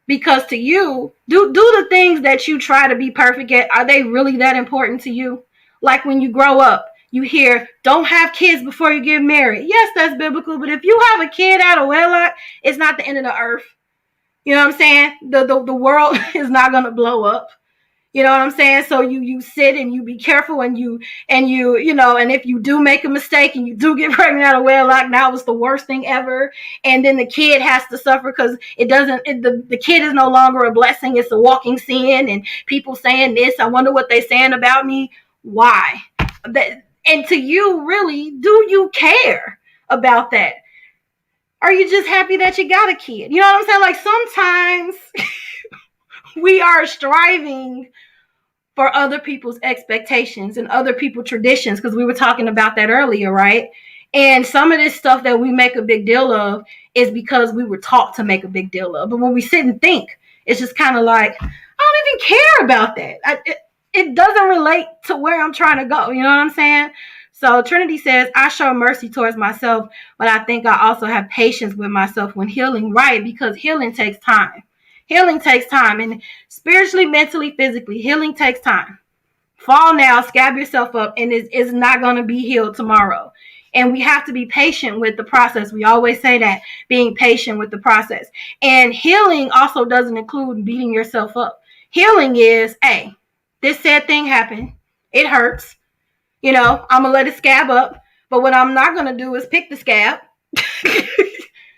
Because to you, do the things that you try to be perfect at, are they really that important to you? Like when you grow up, you hear, don't have kids before you get married. Yes, that's biblical, but if you have a kid out of wedlock, it's not the end of the earth. You know what I'm saying? The world is not going to blow up. You know what I'm saying? So you sit and you be careful, and you know, and if you do make a mistake and you do get pregnant out of wedlock, now it's the worst thing ever. And then the kid has to suffer because the kid is no longer a blessing. It's a walking sin, and people saying this, I wonder what they saying about me. Why? And to you, really, do you care about that? Are you just happy that you got a kid? You know what I'm saying? Like sometimes we are striving for other people's expectations and other people's traditions, because we were talking about that earlier, right? And some of this stuff that we make a big deal of is because we were taught to make a big deal of. But when we sit and think, it's just kind of like, I don't even care about that. It doesn't relate to where I'm trying to go. You know what I'm saying? So Trinity says, I show mercy towards myself, but I think I also have patience with myself when healing, right? Because healing takes time. Healing takes time, and spiritually, mentally, physically, healing takes time. Fall now, scab yourself up, and it's not going to be healed tomorrow. And we have to be patient with the process. We always say that, being patient with the process. And healing also doesn't include beating yourself up. Healing is, hey, this sad thing happened. It hurts. You know, I'm going to let it scab up. But what I'm not going to do is pick the scab.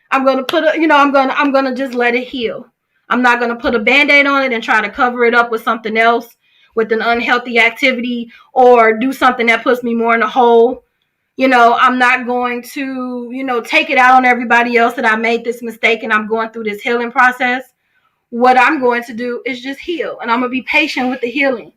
I'm going to I'm going to just let it heal. I'm not going to put a Band-Aid on it and try to cover it up with something else, with an unhealthy activity, or do something that puts me more in a hole. You know, I'm not going to, you know, take it out on everybody else that I made this mistake and I'm going through this healing process. What I'm going to do is just heal, and I'm going to be patient with the healing.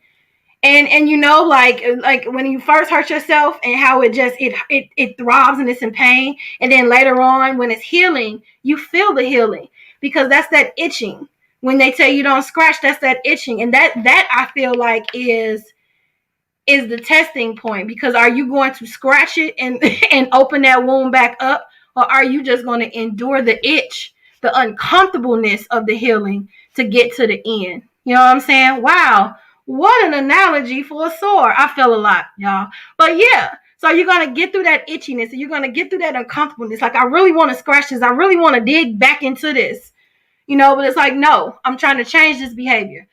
And you know, like when you first hurt yourself and how it just it throbs and it's in pain, and then later on when it's healing, you feel the healing, because that's that itching. When they tell you don't scratch, that's that itching, and that I feel like is the testing point. Because are you going to scratch it and open that wound back up, or are you just going to endure the itch, the uncomfortableness of the healing to get to the end? You know what I'm saying? Wow. What an analogy for a sore. I feel a lot, y'all. But yeah, so you're going to get through that itchiness, and you're going to get through that uncomfortableness. Like, I really want to scratch this. I really want to dig back into this. But it's like, no, I'm trying to change this behavior.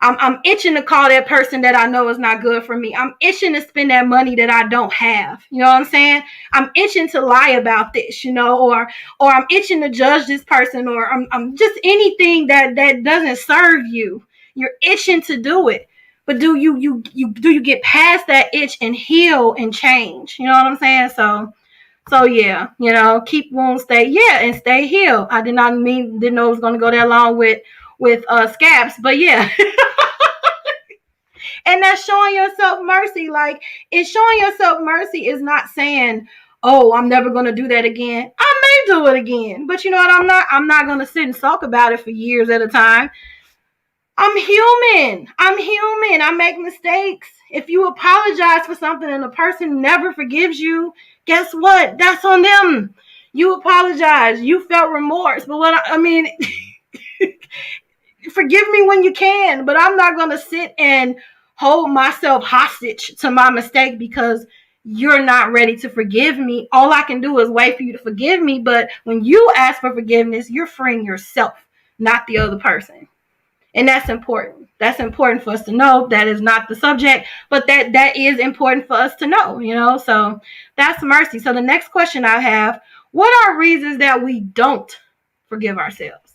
I'm itching to call that person that I know is not good for me. I'm itching to spend that money that I don't have. You know what I'm saying? I'm itching to lie about this, or I'm itching to judge this person, or I'm just anything that doesn't serve you. You're itching to do it. But do you get past that itch and heal and change? You know what I'm saying? So yeah, keep wounds, stay healed. I didn't know it was gonna go that long with scabs, but yeah. And that's showing yourself mercy. Like, it's showing yourself mercy is not saying, oh, I'm never gonna do that again. I may do it again, but you know what? I'm not gonna sit and sulk about it for years at a time. I'm human. I make mistakes. If you apologize for something and the person never forgives you, guess what? That's on them. You apologize. You felt remorse. But forgive me when you can, but I'm not going to sit and hold myself hostage to my mistake because you're not ready to forgive me. All I can do is wait for you to forgive me. But when you ask for forgiveness, you're freeing yourself, not the other person. And that's important. That's important for us to know. That is not the subject, but that is important for us to know, So that's mercy. So the next question I have, what are reasons that we don't forgive ourselves?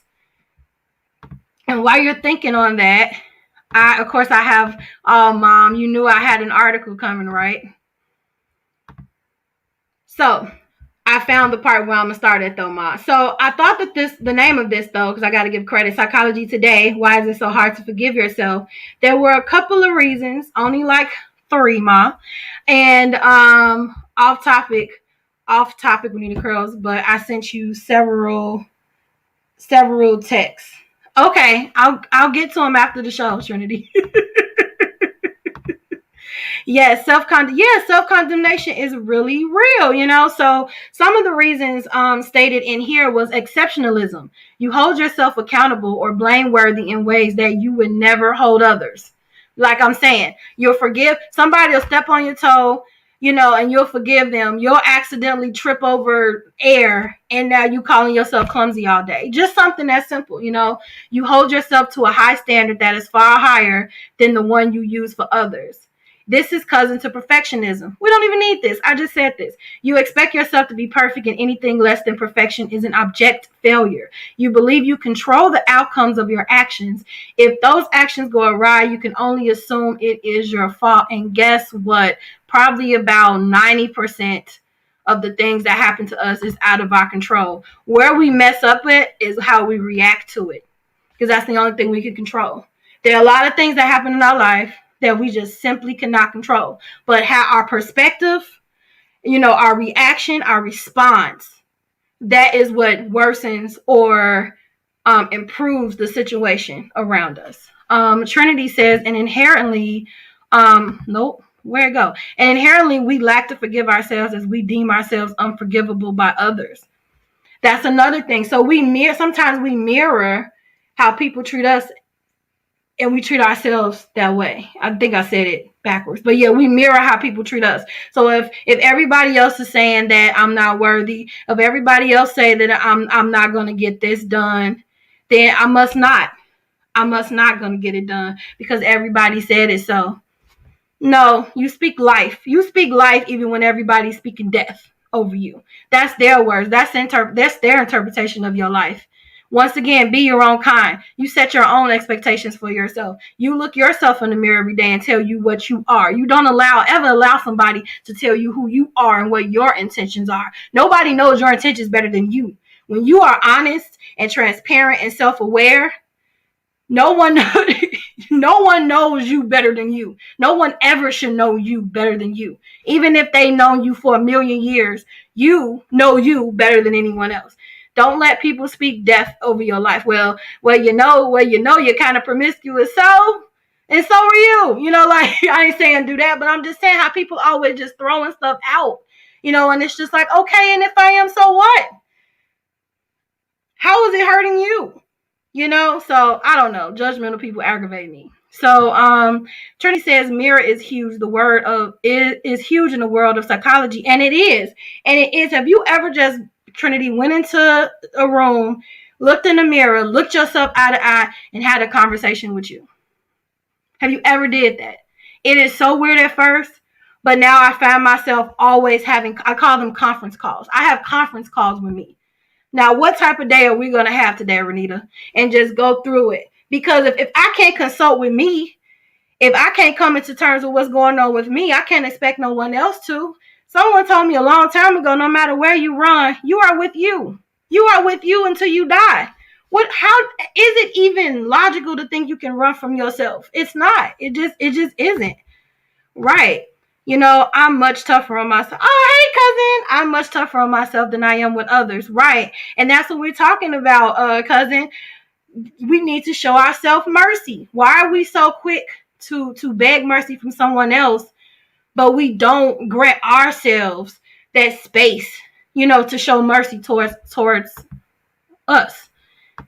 And while you're thinking on that, I have, Mom, you knew I had an article coming, right? So I found the part where I'm going to start at, though, Ma. So I thought that the name of this, though, because I got to give credit, Psychology Today, Why is it so hard to forgive yourself? There were a couple of reasons, only like 3, Ma. And off topic, we need the curls, but I sent you several texts. Okay, I'll get to them after the show, Trinity. Yes, self-condemnation is really real, So some of the reasons stated in here was exceptionalism. You hold yourself accountable or blameworthy in ways that you would never hold others. Like I'm saying, you'll forgive somebody will step on your toe, and you'll forgive them. You'll accidentally trip over air, and now you calling yourself clumsy all day. Just something that simple, You hold yourself to a high standard that is far higher than the one you use for others. This is cousin to perfectionism. We don't even need this. I just said this. You expect yourself to be perfect, and anything less than perfection is an abject failure. You believe you control the outcomes of your actions. If those actions go awry, you can only assume it is your fault. And guess what? Probably about 90% of the things that happen to us is out of our control. Where we mess up at is how we react to it, because that's the only thing we can control. There are a lot of things that happen in our life that we just simply cannot control. But how our perspective, our reaction, our response, that is what worsens or improves the situation around us. Trinity says, and inherently, nope, where'd it go? And inherently, we lack to forgive ourselves as we deem ourselves unforgivable by others. That's another thing. So sometimes we mirror how people treat us, and we treat ourselves that way. I think I said it backwards. But yeah, we mirror how people treat us. So if everybody else is saying that I'm not worthy, if everybody else say that I'm not going to get this done, then I must not going to get it done because everybody said it so. No, you speak life. You speak life even when everybody's speaking death over you. That's their words. That's their interpretation of your life. Once again, be your own kind. You set your own expectations for yourself. You look yourself in the mirror every day and tell you what you are. You don't ever allow somebody to tell you who you are and what your intentions are. Nobody knows your intentions better than you. When you are honest and transparent and self-aware, no one knows you better than you. No one ever should know you better than you. Even if they know you for 1,000,000 years, you know you better than anyone else. Don't let people speak death over your life. Well, you're kind of promiscuous, and so are you. Like, I ain't saying do that, but I'm just saying how people always just throwing stuff out, and it's just like, okay, and if I am, so what? How is it hurting you? So I don't know. Judgmental people aggravate me. So Trinity says mirror is huge. The word is huge in the world of psychology, and it is. Have you ever just, Trinity, went into a room looked in the mirror, looked yourself eye to eye, and had a conversation with you? Have you ever did that? It is so weird at first, but now I find myself always having, I call them conference calls. I have conference calls with me. Now, what type of day are we going to have today, Renita? And just go through it. Because if I can't consult with me, if I can't come into terms with what's going on with me, I can't expect no one else to. Someone told me a long time ago, no matter where you run, you are with you. You are with you until you die. How is it even logical to think you can run from yourself? It's not. It just isn't. Right. I'm much tougher on myself. Oh, hey, cousin. I'm much tougher on myself than I am with others. Right. And that's what we're talking about, cousin. We need to show ourselves mercy. Why are we so quick to beg mercy from someone else, but we don't grant ourselves that space, to show mercy towards us?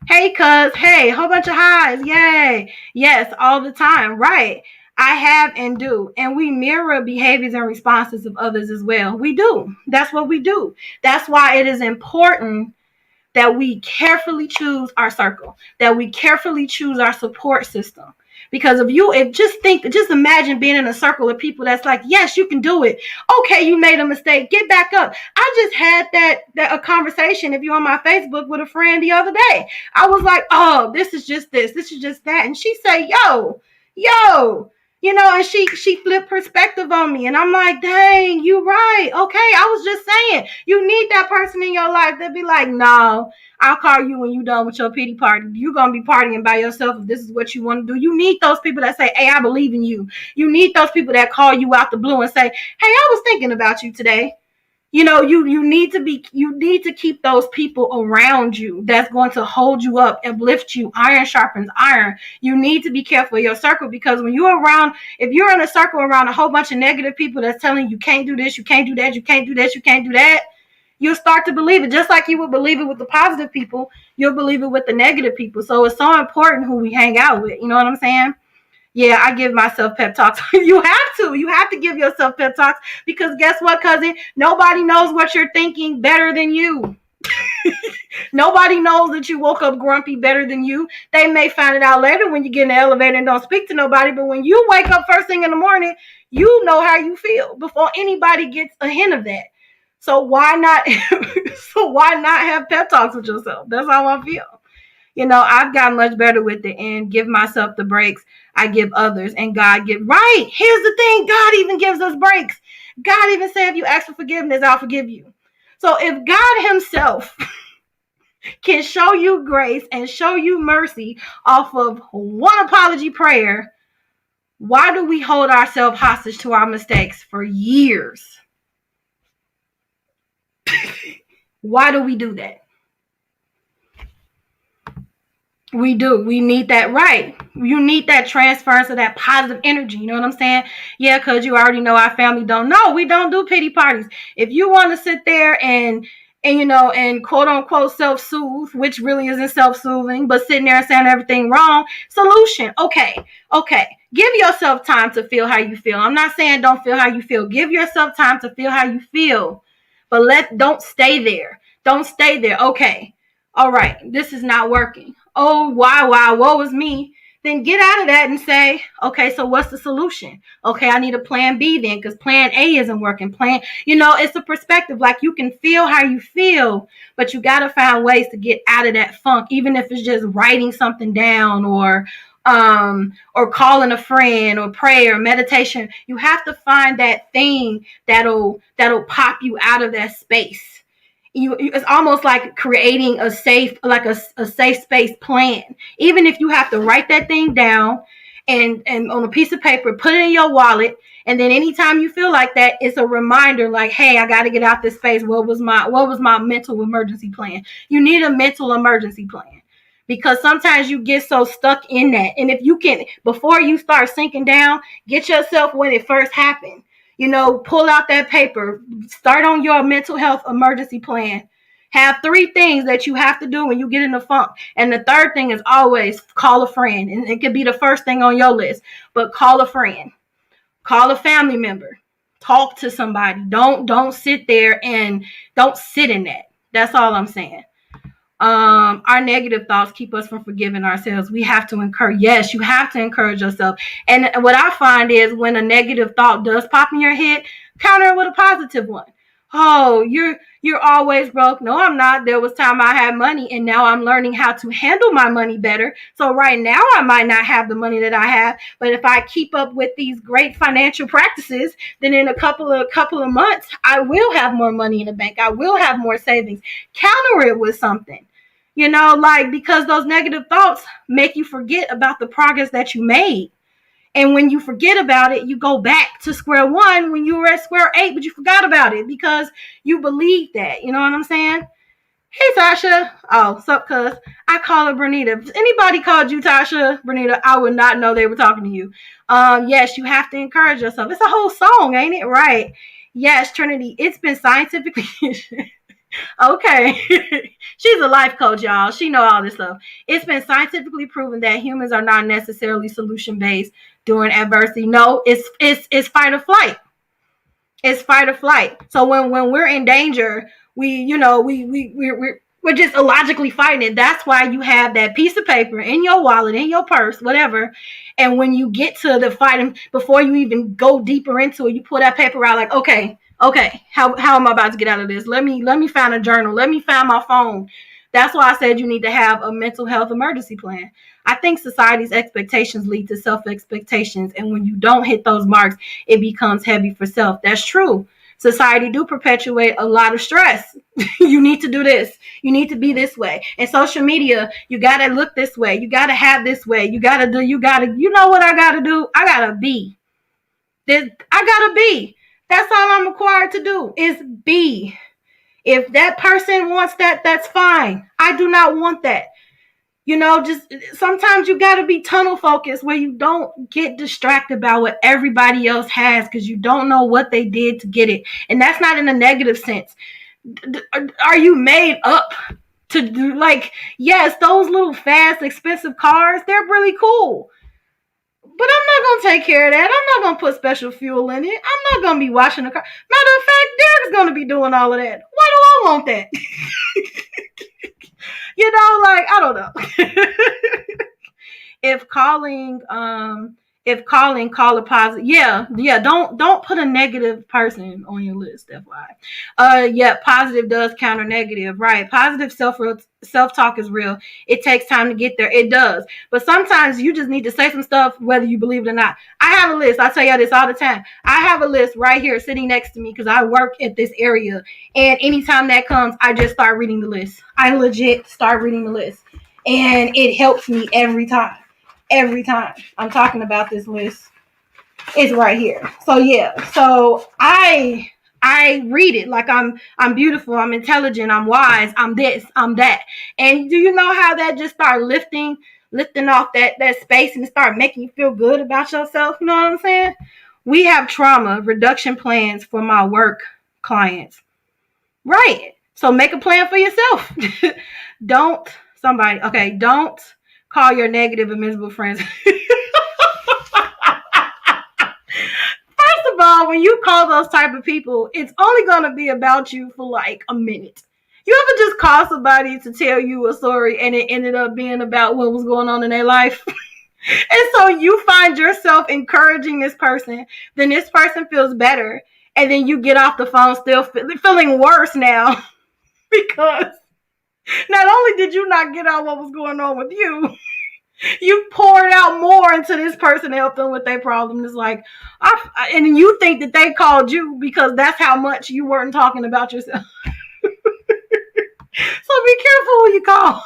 Hey, cuz, hey, whole bunch of highs, yay. Yes, all the time, right. I have and do. And we mirror behaviors and responses of others as well. We do. That's what we do. That's why it is important that we carefully choose our circle, that we carefully choose our support system. Because just imagine being in a circle of people that's like, yes, you can do it. Okay, you made a mistake. Get back up. I just had a conversation, if you're on my Facebook, with a friend the other day. I was like, oh, this is just this is just that. And she said, yo, and she flipped perspective on me. And I'm like, dang, you right. Okay, I was just saying, you need that person in your life that be like, no, I'll call you when you're done with your pity party. You're going to be partying by yourself if this is what you want to do. You need those people that say, hey, I believe in you. You need those people that call you out the blue and say, hey, I was thinking about you today. You need to keep those people around you that's going to hold you up, uplift you. Iron sharpens iron. You need to be careful of your circle, because when if you're in a circle around a whole bunch of negative people that's telling you can't do this, you can't do that, you can't do this, you can't do that, you'll start to believe it. Just like you would believe it with the positive people, you'll believe it with the negative people. So it's so important who we hang out with. You know what I'm saying? Yeah, I give myself pep talks. You have to give yourself pep talks, because guess what, cousin? Nobody knows what you're thinking better than you. Nobody knows that you woke up grumpy better than you. They may find it out later when you get in the elevator and don't speak to nobody, but when you wake up first thing in the morning, you know how you feel before anybody gets a hint of that. So why not have pep talks with yourself? That's how I feel. I've gotten much better with it and give myself the breaks I give others, and God give. Right. Here's the thing. God even gives us breaks. God even said, if you ask for forgiveness, I'll forgive you. So if God himself can show you grace and show you mercy off of one apology prayer, why do we hold ourselves hostage to our mistakes for years? Why do we do that? We do. We need that, right? You need that transference of that positive energy. You know what I'm saying? Yeah, because you already know our family don't know. We don't do pity parties. If you want to sit there and quote unquote self-soothe, which really isn't self-soothing, but sitting there and saying everything wrong, solution. Okay. Give yourself time to feel how you feel. I'm not saying don't feel how you feel. Give yourself time to feel how you feel. But don't stay there. Don't stay there. Okay. All right. This is not working. Oh, why, woe is me. Then get out of that and say, okay, so what's the solution? Okay, I need a plan B then, because plan A isn't working. It's a perspective. Like, you can feel how you feel, but you got to find ways to get out of that funk, even if it's just writing something down or calling a friend or prayer or meditation. You have to find that thing that'll pop you out of that space. It's almost like creating a safe space plan. Even if you have to write that thing down and on a piece of paper, put it in your wallet, and then anytime you feel like that, it's a reminder like, hey, I got to get out this space. What was my mental emergency plan? You need a mental emergency plan, because sometimes you get so stuck in that. And if you can, before you start sinking down, get yourself when it first happened. Pull out that paper, start on your mental health emergency plan. Have 3 things that you have to do when you get in the funk. And the third thing is always call a friend. And it could be the first thing on your list, but call a friend, call a family member, talk to somebody. Don't sit there and don't sit in that. That's all I'm saying. Our negative thoughts keep us from forgiving ourselves. We have to encourage. Yes, you have to encourage yourself. And what I find is when a negative thought does pop in your head, counter it with a positive one. Oh, you're always broke. No, I'm not. There was time I had money, and now I'm learning how to handle my money better. So right now I might not have the money that I have, but if I keep up with these great financial practices, then in a couple of months I will have more money in the bank. I will have more savings. Counter it with something. Like, because those negative thoughts make you forget about the progress that you made. And when you forget about it, you go back to square one when you were at square 8, but you forgot about it because you believe that. You know what I'm saying? Hey, Tasha. Oh, sup, cuz. I call her Bernita. If anybody called you Tasha, Bernita, I would not know they were talking to you. Yes, you have to encourage yourself. It's a whole song, ain't it? Right. Yes, Trinity. It's been scientifically... Okay. She's a life coach, y'all. She know all this stuff. It's been scientifically proven that humans are not necessarily solution-based during adversity. No, it's fight or flight. It's fight or flight. So when we're in danger, we're just illogically fighting it. That's why you have that piece of paper in your wallet, in your purse, whatever. And when you get to the fighting, before you even go deeper into it, you pull that paper out like, okay, how am I about to get out of this? Let me find a journal. Let me find my phone. That's why I said you need to have a mental health emergency plan. I think society's expectations lead to self-expectations. And when you don't hit those marks, it becomes heavy for self. That's true. Society do perpetuate a lot of stress. You need to do this. You need to be this way. And social media, you got to look this way. You got to have this way. You know what I got to do? I got to be. I got to be. That's all I'm required to do is be. If that person wants that, that's fine. I do not want that. Just sometimes you got to be tunnel focused where you don't get distracted by what everybody else has because you don't know what they did to get it. And that's not in a negative sense. Are you made up to do, like, yes, those little fast, expensive cars, they're really cool. But I'm not going to take care of that. I'm not going to put special fuel in it. I'm not going to be washing the car. Matter of fact, Derek's going to be doing all of that. Why do I want that? I don't know. If calling, call a positive. Yeah. Don't put a negative person on your list. FYI. Positive does counter negative, right? Positive self-talk is real. It takes time to get there. It does. But sometimes you just need to say some stuff, whether you believe it or not. I have a list. I tell y'all this all the time. I have a list right here sitting next to me because I work at this area. And anytime that comes, I just start reading the list. I legit start reading the list. And it helps me every time. Every time I'm talking about this list, it's right here. So I read it like I'm beautiful, I'm intelligent, I'm wise, I'm this, I'm that. And do you know how that just start lifting off that space and start making you feel good about yourself? You know what I'm saying? We have trauma reduction plans for my work clients. Right. So make a plan for yourself. Don't call your negative and miserable friends. First of all, when you call those type of people, it's only going to be about you for like a minute. You ever just call somebody to tell you a story and it ended up being about what was going on in their life? And so you find yourself encouraging this person, then this person feels better, and then you get off the phone still feeling worse now because not only did you not get out what was going on with you, you poured out more into this person to help them with their problem. It's like, and you think that they called you because that's how much you weren't talking about yourself. So be careful who you call.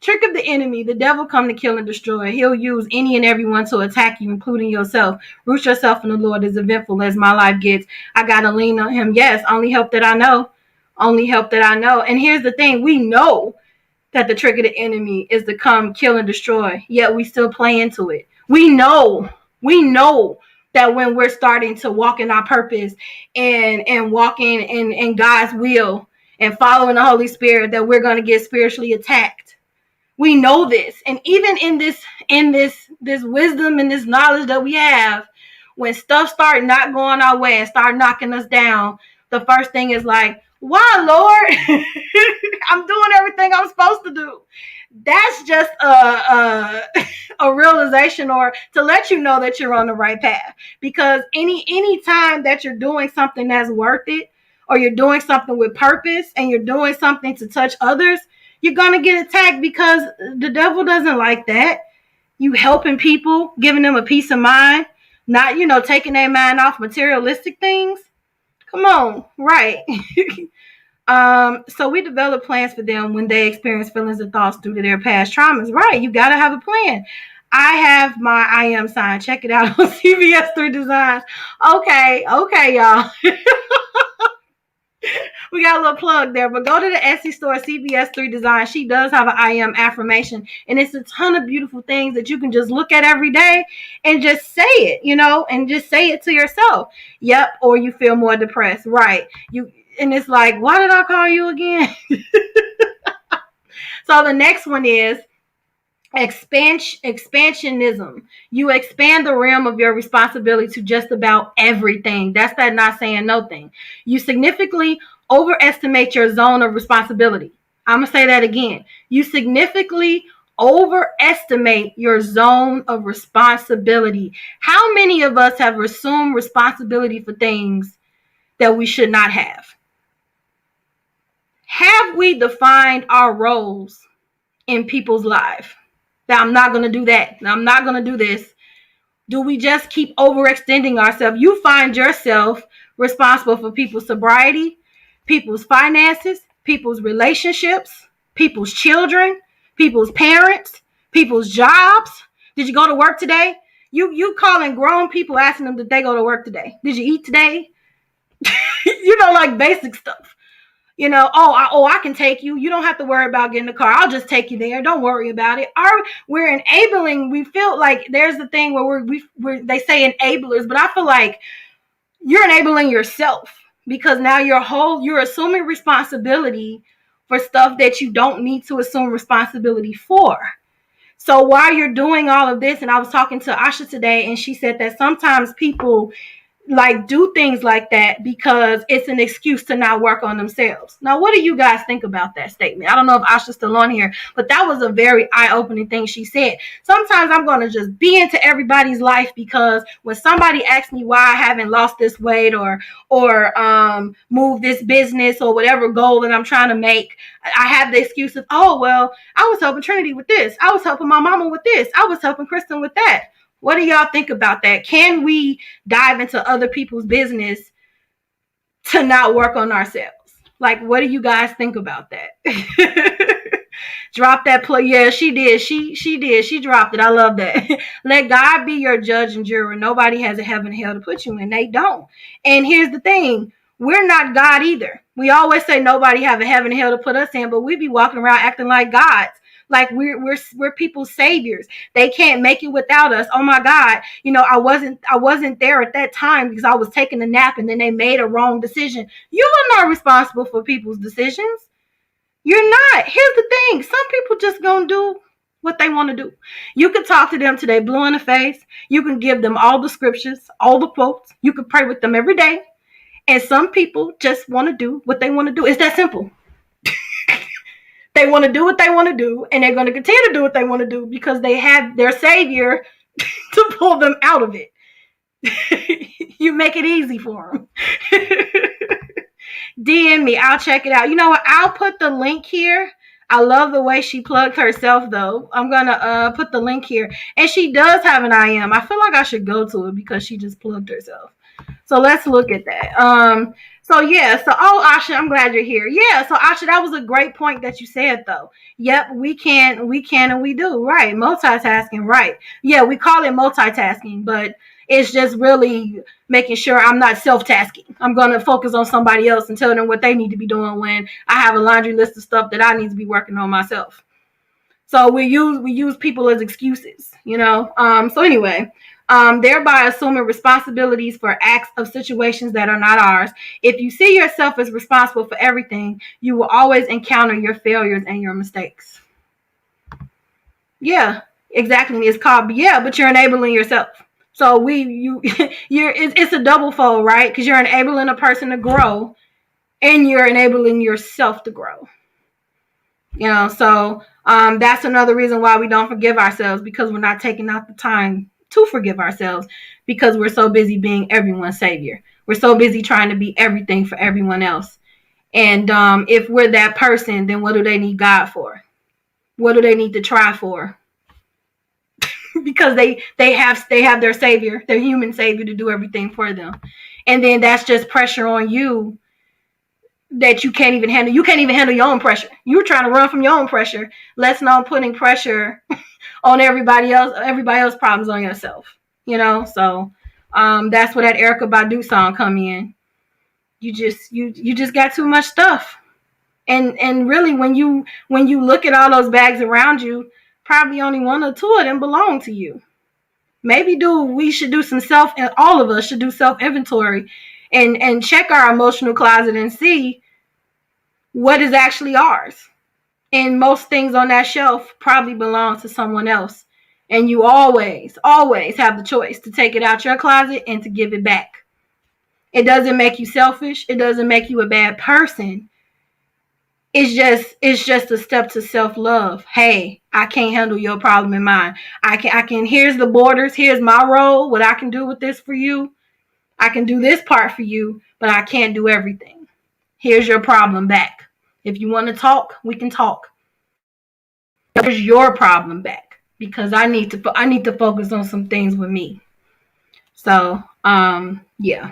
Trick of the enemy. The devil come to kill and destroy. He'll use any and everyone to attack you, including yourself. Root yourself in the Lord, as eventful as my life gets. I got to lean on him. Yes, only help that I know. Only help that I know. And here's the thing. We know that the trick of the enemy is to come, kill, and destroy. Yet we still play into it. We know that when we're starting to walk in our purpose and walking in God's will and following the Holy Spirit, that we're going to get spiritually attacked. We know this. And even in this wisdom and this knowledge that we have, when stuff start not going our way and start knocking us down, the first thing is like, Why, Lord? I'm doing everything I'm supposed to do. That's just a realization, or to let you know that you're on the right path. Because any time that you're doing something that's worth it, or you're doing something with purpose, and you're doing something to touch others, you're gonna get attacked, because the devil doesn't like that. You helping people, giving them a peace of mind, not taking their mind off materialistic things. Come on, right? So we develop plans for them when they experience feelings and thoughts due to their past traumas. Right, you gotta have a plan. I have my I am sign. Check it out on CVS3 Designs. Okay, y'all. We got a little plug there, but go to the Etsy store, CVS3 Design. She does have an I am affirmation, and it's a ton of beautiful things that you can just look at every day and just say it, and just say it to yourself. Yep, or you feel more depressed, right? And it's like, why did I call you again? So the next one is expansionism. You expand the realm of your responsibility to just about everything. That's that not saying no thing. You significantly overestimate your zone of responsibility. I'm going to say that again. You significantly overestimate your zone of responsibility. How many of us have assumed responsibility for things that we should not have? Have we defined our roles in people's lives? Now, I'm not going to do that. Now, I'm not going to do this. Do we just keep overextending ourselves? You find yourself responsible for people's sobriety, people's finances, people's relationships, people's children, people's parents, people's jobs. Did you go to work today? You calling grown people, asking them, did they go to work today? Did you eat today? Like basic stuff. I can take you. You don't have to worry about getting the car. I'll just take you there. Don't worry about it. We're enabling. We feel like there's the thing where they say enablers, but I feel like you're enabling yourself, because now you're assuming responsibility for stuff that you don't need to assume responsibility for. So while you're doing all of this, and I was talking to Asha today, and she said that sometimes people do things like that because it's an excuse to not work on themselves. Now, what do you guys think about that statement? I don't know if Asha's still on here, but that was a very eye-opening thing she said. Sometimes I'm going to just be into everybody's life, because when somebody asks me why I haven't lost this weight or moved this business or whatever goal that I'm trying to make, I have the excuse of, oh, well, I was helping Trinity with this. I was helping my mama with this. I was helping Kristen with that. What do y'all think about that? Can we dive into other people's business to not work on ourselves? What do you guys think about that? Drop that play. Yeah, she did. She did. She dropped it. I love that. Let God be your judge and juror. Nobody has a heaven and hell to put you in. They don't. And here's the thing. We're not God either. We always say nobody have a heaven and hell to put us in, but we be walking around acting like gods. Like we're people's saviors. They can't make it without us. Oh my God. I wasn't there at that time because I was taking a nap and then they made a wrong decision. You are not responsible for people's decisions. You're not. Here's the thing. Some people just gonna do what they want to do. You can talk to them today, blue in the face. You can give them all the scriptures, all the quotes. You can pray with them every day. And some people just want to do what they want to do. It's that simple. They want to do what they want to do, and they're going to continue to do what they want to do because they have their savior to pull them out of it. You make it easy for them. DM me. I'll check it out. You know what? I'll put the link here. I love the way she plugged herself, though. I'm going to put the link here. And she does have an I am. I feel like I should go to it because she just plugged herself. So let's look at that. Asha, I'm glad you're here. Yeah, so Asha, that was a great point that you said, though. Yep, we can, and we do. Right, multitasking, right. Yeah, we call it multitasking, but it's just really making sure I'm not self-tasking. I'm going to focus on somebody else and tell them what they need to be doing when I have a laundry list of stuff that I need to be working on myself. So we use people as excuses, So anyway, thereby assuming responsibilities for acts of situations that are not ours. If you see yourself as responsible for everything, you will always encounter your failures and your mistakes. Yeah, exactly. It's called, but you're enabling yourself. So it's a double fold, right? Because you're enabling a person to grow, and you're enabling yourself to grow. So that's another reason why we don't forgive ourselves, because we're not taking out the time to forgive ourselves, because we're so busy being everyone's savior. We're so busy trying to be everything for everyone else. And if we're that person, then what do they need God for? What do they need to try for? Because they have their savior, their human savior, to do everything for them. And then that's just pressure on you that you can't even handle. You can't even handle your own pressure. You're trying to run from your own pressure. Let's not putting pressure on everybody else's problems on yourself. So that's where that Erykah Badu song come in. You just got too much stuff. And really, when you look at all those bags around you, probably only one or two of them belong to you. Maybe we should do some all of us should do self-inventory and check our emotional closet and see what is actually ours. And most things on that shelf probably belong to someone else. And you always, always have the choice to take it out your closet and to give it back. It doesn't make you selfish. It doesn't make you a bad person. It's just a step to self-love. Hey, I can't handle your problem and mine. I can, here's the borders. Here's my role. What I can do with this for you. I can do this part for you, but I can't do everything. Here's your problem back. If you want to talk, we can talk. Here's your problem back, because I need to focus on some things with me. So, yeah.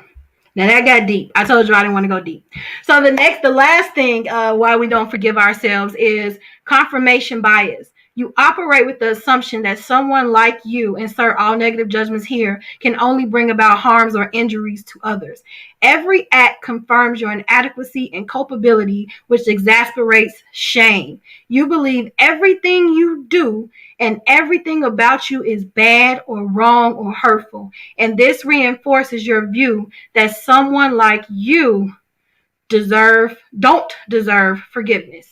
Now that got deep. I told you I didn't want to go deep. So the last thing why we don't forgive ourselves is confirmation bias. You operate with the assumption that someone like you, insert all negative judgments here, can only bring about harms or injuries to others. Every act confirms your inadequacy and culpability, which exasperates shame. You believe everything you do and everything about you is bad or wrong or hurtful. And this reinforces your view that someone like you don't deserve forgiveness.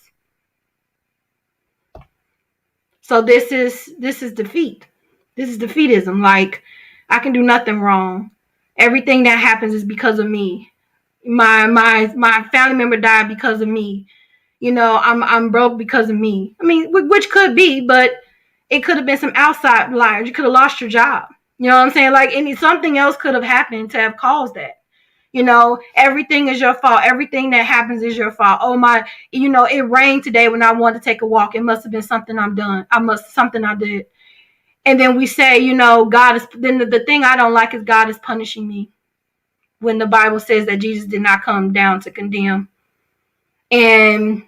So this is defeat. This is defeatism. Like, I can do nothing wrong. Everything that happens is because of me. My family member died because of me. I'm broke because of me. I mean, which could be, but it could have been some outside liars. You could have lost your job. You know what I'm saying? Like, something else could have happened to have caused that. Everything is your fault. Everything that happens is your fault. Oh my, it rained today when I wanted to take a walk. It must have been something something I did. And then we say, God is, then the thing I don't like is God is punishing me, when the Bible says that Jesus did not come down to condemn. And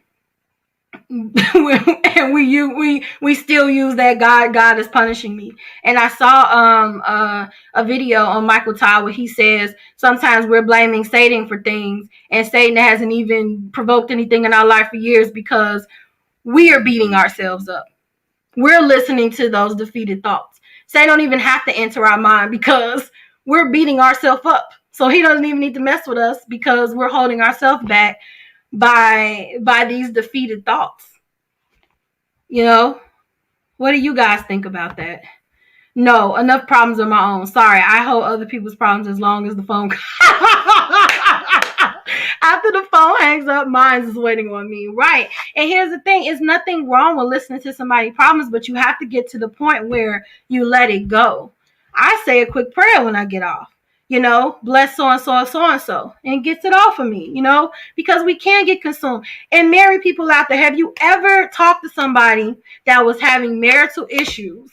we still use that God is punishing me. And I saw a video on Michael Todd where he says sometimes we're blaming Satan for things, and Satan hasn't even provoked anything in our life for years, because we are beating ourselves up. We're listening to those defeated thoughts. Satan don't even have to enter our mind, because we're beating ourselves up. So he doesn't even need to mess with us, because we're holding ourselves back by these defeated thoughts. What do you guys think about that? No, enough problems of my own. Sorry, I hold other people's problems as long as the phone. After the phone hangs up, mine is waiting on me. Right. And here's the thing. It's nothing wrong with listening to somebody's problems, but you have to get to the point where you let it go. I say a quick prayer when I get off. Bless so-and-so and so-and-so, and gets it off of me, because we can get consumed. And married people out there, have you ever talked to somebody that was having marital issues,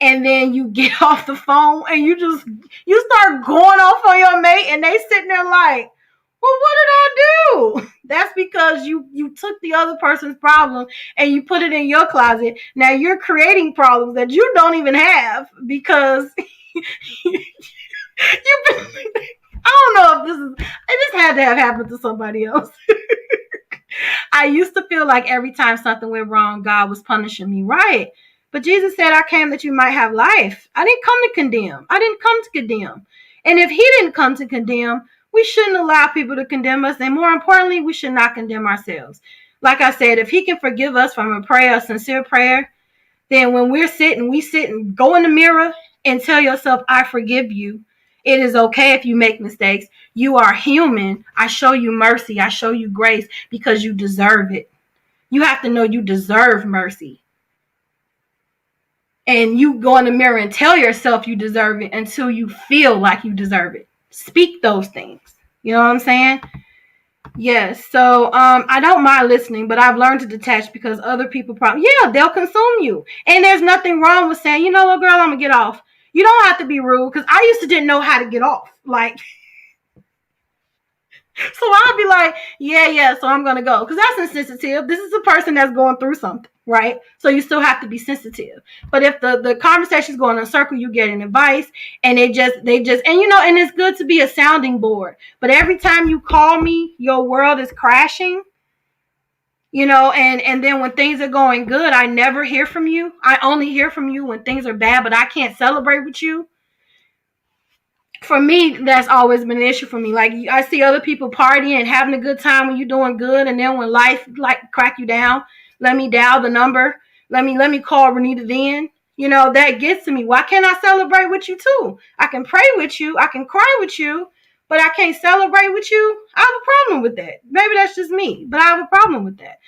and then you get off the phone and you start going off on your mate, and they sitting there like, well, what did I do? That's because you took the other person's problem and you put it in your closet. Now you're creating problems that you don't even have, because I don't know if this had to have happened to somebody else. I used to feel like every time something went wrong, God was punishing me. Right. But Jesus said, I came that you might have life. I didn't come to condemn. I didn't come to condemn. And if he didn't come to condemn, we shouldn't allow people to condemn us. And more importantly, we should not condemn ourselves. Like I said, if he can forgive us from a sincere prayer, then when we sit and go in the mirror and tell yourself, I forgive you. It is okay if you make mistakes. You are human. I show you mercy. I show you grace because you deserve it. You have to know you deserve mercy. And you go in the mirror and tell yourself you deserve it until you feel like you deserve it. Speak those things. You know what I'm saying? Yes. So I don't mind listening, but I've learned to detach because other people probably, they'll consume you. And there's nothing wrong with saying, you know what, girl, I'm going to get off. You don't have to be rude because I used to didn't know how to get off. Like, so I'll be like, yeah, so I'm going to go. Because that's insensitive. This is a person that's going through something, right? So you still have to be sensitive. But if the conversation's going in a circle, you get an advice, and they just, and and it's good to be a sounding board. But every time you call me, your world is crashing, and then when things are going good, I never hear from you. I only hear from you when things are bad, but I can't celebrate with you. For me, that's always been an issue for me. Like, I see other people partying and having a good time when you're doing good, and then when life crack you down, let me dial the number. Let me call Renita then. That gets to me. Why can't I celebrate with you too? I can pray with you, I can cry with you, but I can't celebrate with you. I have a problem with that. Maybe that's just me, but I have a problem with that.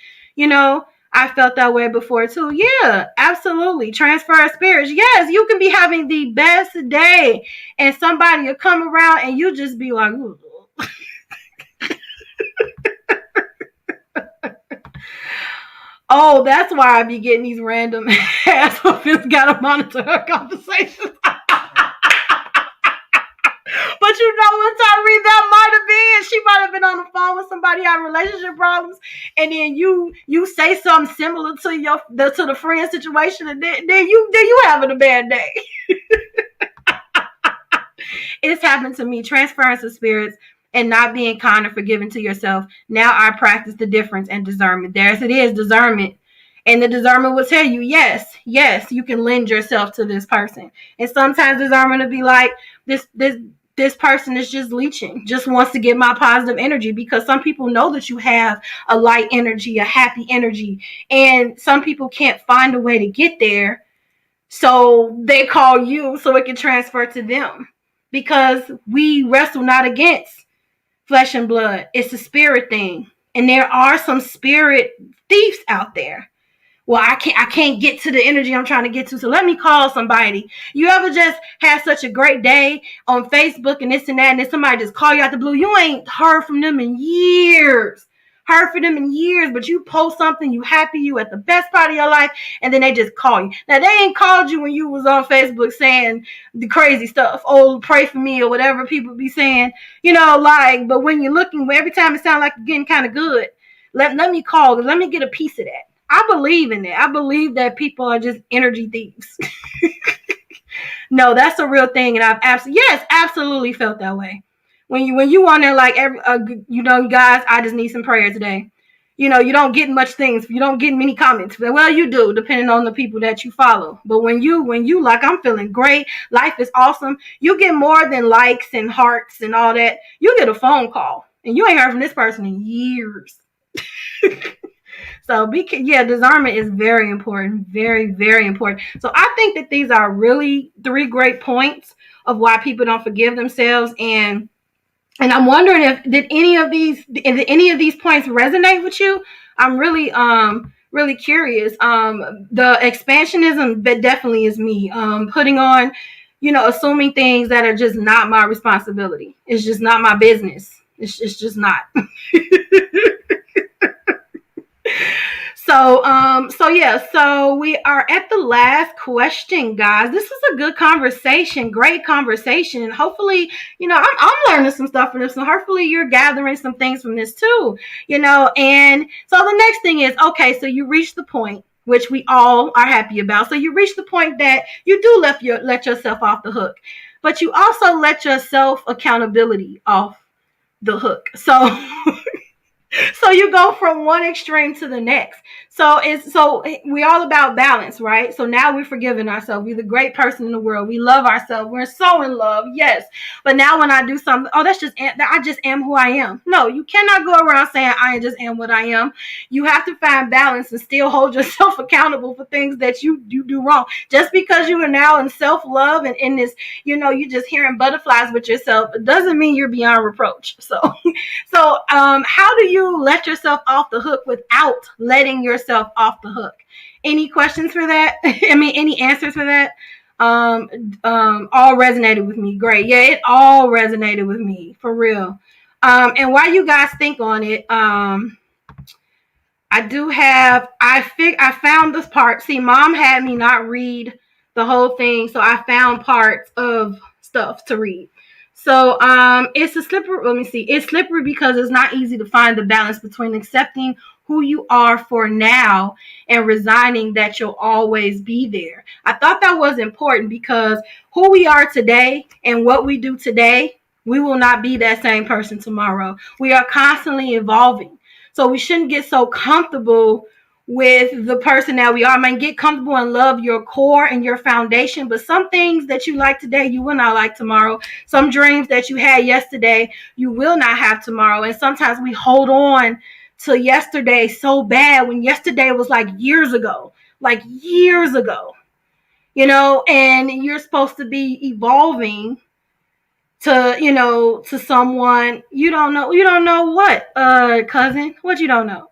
I felt that way before too. Yeah, absolutely. Transfer of spirits. Yes, you can be having the best day and somebody will come around and you just be like, oh, that's why I be getting these random assholes gotta monitor her conversations. But what Tyree, that might have been. She might have been on the phone with somebody having relationship problems, and then you say something similar to the friend situation, and then you having a bad day. It's happened to me. Transference of spirits and not being kind or forgiving to yourself. Now I practice the difference and discernment. There's it is, discernment. And the discernment will tell you, yes, you can lend yourself to this person. And sometimes discernment will be like, this person is just leeching, just wants to get my positive energy, because some people know that you have a light energy, a happy energy, and some people can't find a way to get there. So they call you so it can transfer to them, because we wrestle not against flesh and blood. It's a spirit thing. And there are some spirit thieves out there. Well, I can't get to the energy I'm trying to get to, so let me call somebody. You ever just had such a great day on Facebook and this and that, and then somebody just call you out the blue? You ain't heard from them in years. But you post something, you happy, you at the best part of your life, and then they just call you. Now, they ain't called you when you was on Facebook saying the crazy stuff. Oh, pray for me, or whatever people be saying. But when you're looking, every time it sounds like you're getting kind of good, let me call, let me get a piece of that. I believe in it. I believe that people are just energy thieves. No, that's a real thing, and I've absolutely felt that way. When you on there like guys, I just need some prayer today. You don't get much things. You don't get many comments. Well, you do, depending on the people that you follow. But when you like, I'm feeling great, life is awesome, you get more than likes and hearts and all that. You get a phone call, and you ain't heard from this person in years. So discernment is very important, very, very important. So I think that these are really 3 great points of why people don't forgive themselves. And I'm wondering did any of these points resonate with you? I'm really really curious. The expansionism, that definitely is me. Putting on, assuming things that are just not my responsibility. It's just not my business. It's just not. So we are at the last question, guys. This was a good conversation, great conversation, and hopefully, I'm learning some stuff from this, and hopefully you're gathering some things from this too, and so the next thing is, okay, so you reach the point, which we all are happy about. So you reach the point that you do let yourself off the hook, but you also let your self accountability off the hook. So you go from one extreme to the next. So we're all about balance, right? So now we're forgiving ourselves. We're the great person in the world. We love ourselves. We're so in love, yes. But now when I do something, I just am who I am. No, you cannot go around saying I just am what I am. You have to find balance and still hold yourself accountable for things that you do wrong. Just because you are now in self-love and in this, you just hearing butterflies with yourself, it doesn't mean you're beyond reproach. So how do you let yourself off the hook without letting yourself off the hook? Any questions for that? I mean, any answers for that? All resonated with me. Great. Yeah, it all resonated with me, for real. And while you guys think on it, I found this part. See, Mom had me not read the whole thing, so I found parts of stuff to read. So it's a slippery. Let me see. It's slippery because it's not easy to find the balance between accepting who you are for now and resigning that you'll always be there. I thought that was important because who we are today and what we do today, we will not be that same person tomorrow. We are constantly evolving. So we shouldn't get so comfortable with the person that we are. I mean, get comfortable and love your core and your foundation, but some things that you like today, you will not like tomorrow. Some dreams that you had yesterday, you will not have tomorrow. And sometimes we hold on to yesterday so bad when yesterday was like years ago, and you're supposed to be evolving to someone you don't know what, cousin, what you don't know.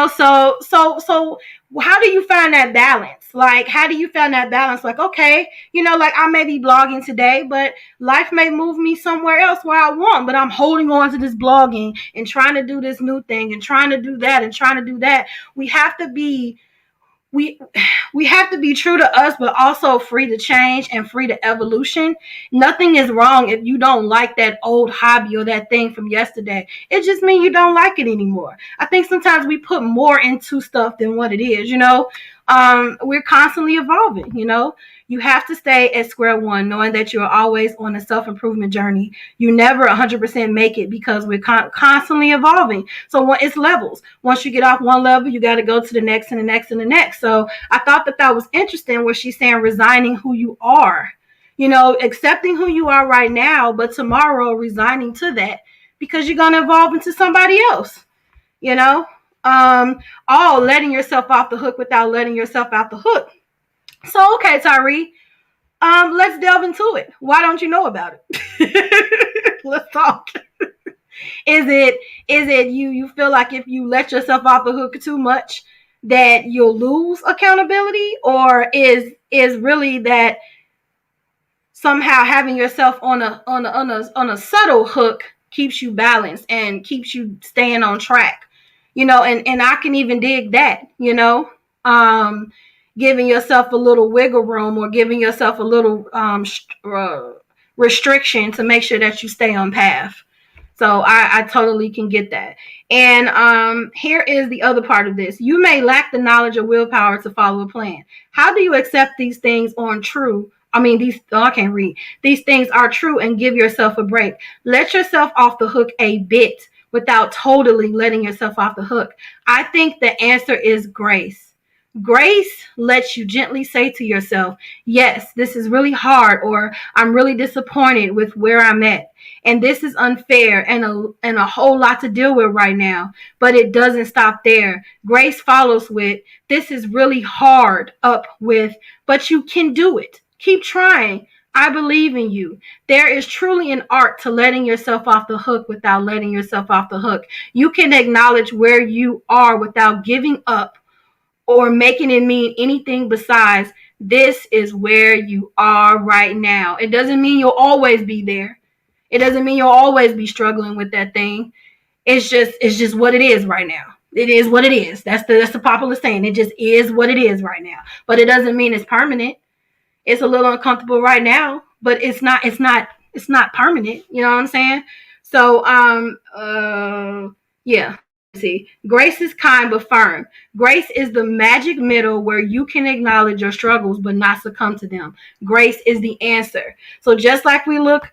So how do you find that balance? Like, how do you find that balance? Like, okay, like I may be blogging today, but life may move me somewhere else where I want, but I'm holding on to this blogging and trying to do this new thing and trying to do that and trying to do that. We have to be true to us, but also free to change and free to evolution. Nothing is wrong if you don't like that old hobby or that thing from yesterday. It just means you don't like it anymore. I think sometimes we put more into stuff than what it is, we're constantly evolving, You have to stay at square one, knowing that you're always on a self-improvement journey. You never 100% make it because we're constantly evolving. So it's levels. Once you get off one level, you got to go to the next and the next and the next. So I thought that was interesting where she's saying resigning who you are, accepting who you are right now, but tomorrow resigning to that because you're going to evolve into somebody else, all letting yourself off the hook without letting yourself out the hook. So, okay, Tyree, let's delve into it. Why don't you know about it? Let's talk. Is it you feel like if you let yourself off the hook too much that you'll lose accountability, or is really that somehow having yourself on a subtle hook keeps you balanced and keeps you staying on track? And I can even dig that, giving yourself a little wiggle room or giving yourself a little restriction to make sure that you stay on path. So I totally can get that. And here is the other part of this. You may lack the knowledge or willpower to follow a plan. How do you accept these things I can't read. These things are true and give yourself a break. Let yourself off the hook a bit without totally letting yourself off the hook. I think the answer is grace. Grace lets you gently say to yourself, yes, this is really hard, or I'm really disappointed with where I'm at. And this is unfair and a whole lot to deal with right now. But it doesn't stop there. Grace follows with, this is really hard, up with, but you can do it. Keep trying. I believe in you. There is truly an art to letting yourself off the hook without letting yourself off the hook. You can acknowledge where you are without giving up or making it mean anything besides, this is where you are right now. It doesn't mean you'll always be there. It doesn't mean you'll always be struggling with that thing. It's just what it is right now. It is what it is. That's the popular saying. It just is what it is right now. But it doesn't mean it's permanent. It's a little uncomfortable right now, but it's not permanent. You know what I'm saying? So yeah. See, grace is kind but firm. Grace is the magic middle where you can acknowledge your struggles but not succumb to them. Grace is the answer. So just like we look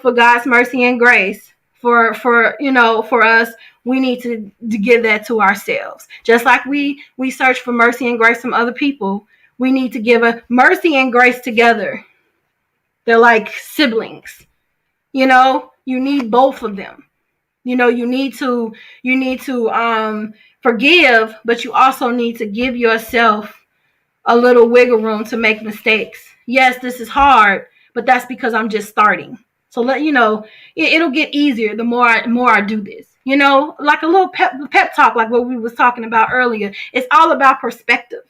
for God's mercy and grace for us, we need to give that to ourselves. Just like we search for mercy and grace from other people, we need to give a mercy and grace together. They're like siblings. You need both of them. You need to forgive, but you also need to give yourself a little wiggle room to make mistakes. Yes, this is hard, but that's because I'm just starting. So it'll get easier the more I do this. Like a little pep talk, like what we was talking about earlier. It's all about perspective.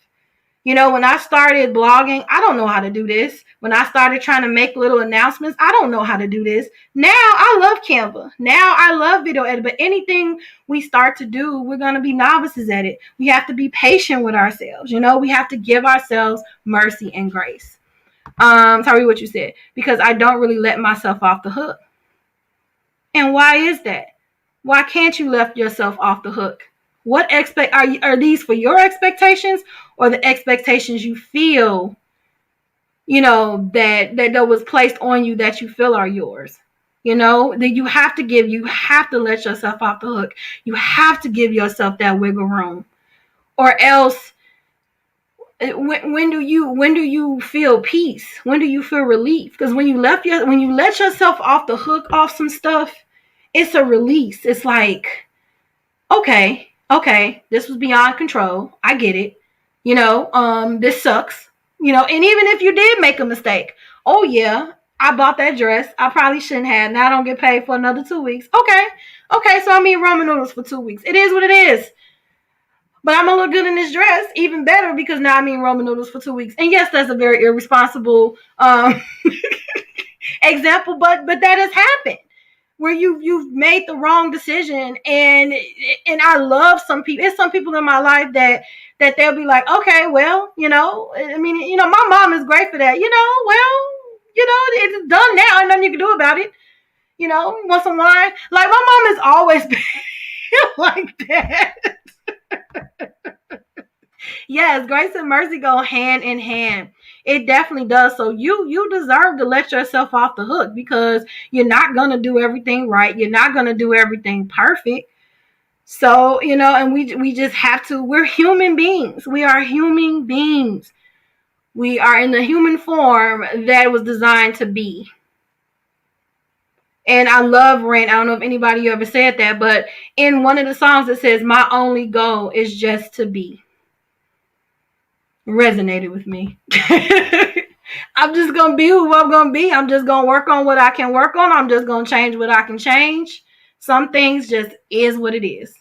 When I started blogging, I don't know how to do this. When I started trying to make little announcements, I don't know how to do this. Now I love Canva. Now I love video edit. But anything we start to do, we're going to be novices at it. We have to be patient with ourselves. We have to give ourselves mercy and grace. Sorry, what you said. Because I don't really let myself off the hook. And why is that? Why can't you let yourself off the hook? What are these for your expectations or the expectations you feel, that was placed on you that you feel are yours? That you have to let yourself off the hook. You have to give yourself that wiggle room, or else when do you feel peace? When do you feel relief? Because when you let yourself off the hook off some stuff, it's a release. It's like, okay, this was beyond control. I get it. This sucks. And even if you did make a mistake, oh yeah, I bought that dress. I probably shouldn't have. Now I don't get paid for another 2 weeks. Okay, so I'm eating ramen noodles for 2 weeks. It is what it is. But I'm gonna look good in this dress, even better, because now I'm eating ramen noodles for 2 weeks. And yes, that's a very irresponsible example, but that has happened. Where you've made the wrong decision, and I love some people. There's some people in my life that they'll be like, okay, well, my mom is great for that. It's done now, and nothing you can do about it. Want some wine? Like, my mom has always been like that. Yes, grace and mercy go hand in hand. It definitely does. So you deserve to let yourself off the hook, because you're not going to do everything right. You're not going to do everything perfect. So, and we just have to, we're human beings. We are human beings. We are in the human form that was designed to be. And I love Rent. I don't know if anybody ever said that, but in one of the songs it says, my only goal is just to be. Resonated with me. I'm just going to be who I'm going to be. I'm just going to work on what I can work on. I'm just going to change what I can change. Some things just is what it is,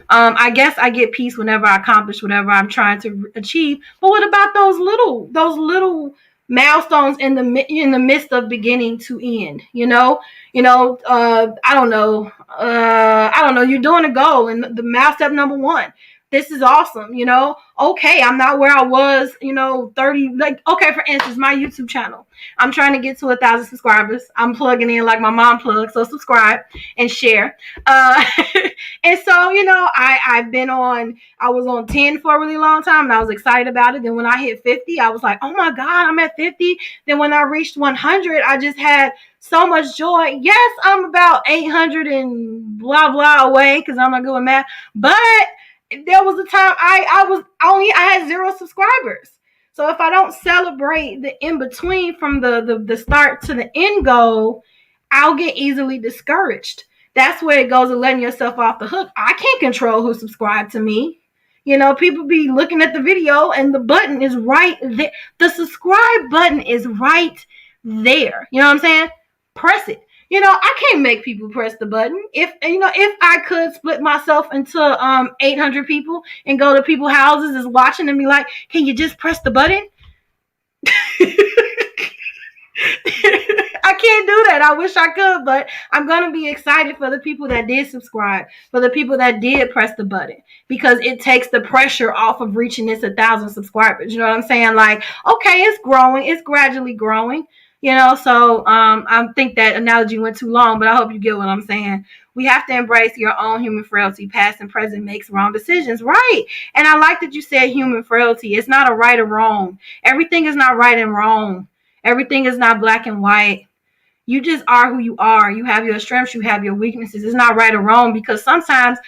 I guess I get peace whenever I accomplish whatever I'm trying to achieve. But what about those little milestones in the midst of beginning to end? I don't know. You're doing a goal, and the mile step number 1. This is awesome, okay, I'm not where I was, 30, okay, for instance, my YouTube channel, I'm trying to get to 1,000 subscribers. I'm plugging in like my mom plugs, so subscribe and share. And so, I was on 10 for a really long time, and I was excited about it. Then when I hit 50, I was like, oh my God, I'm at 50. Then when I reached 100, I just had so much joy. Yes, I'm about 800 and blah, blah away, because I'm not good with math, but there was a time I had 0 subscribers. So if I don't celebrate the in between from the start to the end goal, I'll get easily discouraged. That's where it goes to letting yourself off the hook. I can't control who subscribed to me. People be looking at the video and the button is right there. The subscribe button is right there. You know what I'm saying? Press it. I can't make people press the button. If I could split myself into 800 people and go to people's houses is watching and be like, can you just press the button? I can't do that. I wish I could, but I'm going to be excited for the people that did subscribe, for the people that did press the button, because it takes the pressure off of reaching this 1,000 subscribers. You know what I'm saying? Like, okay, it's growing. It's gradually growing. So I think that analogy went too long, but I hope you get what I'm saying. We have to embrace your own human frailty. Past and present makes wrong decisions. Right. And I like that you said human frailty. It's not a right or wrong. Everything is not right and wrong. Everything is not black and white. You just are who you are. You have your strengths, you have your weaknesses. It's not right or wrong, because sometimes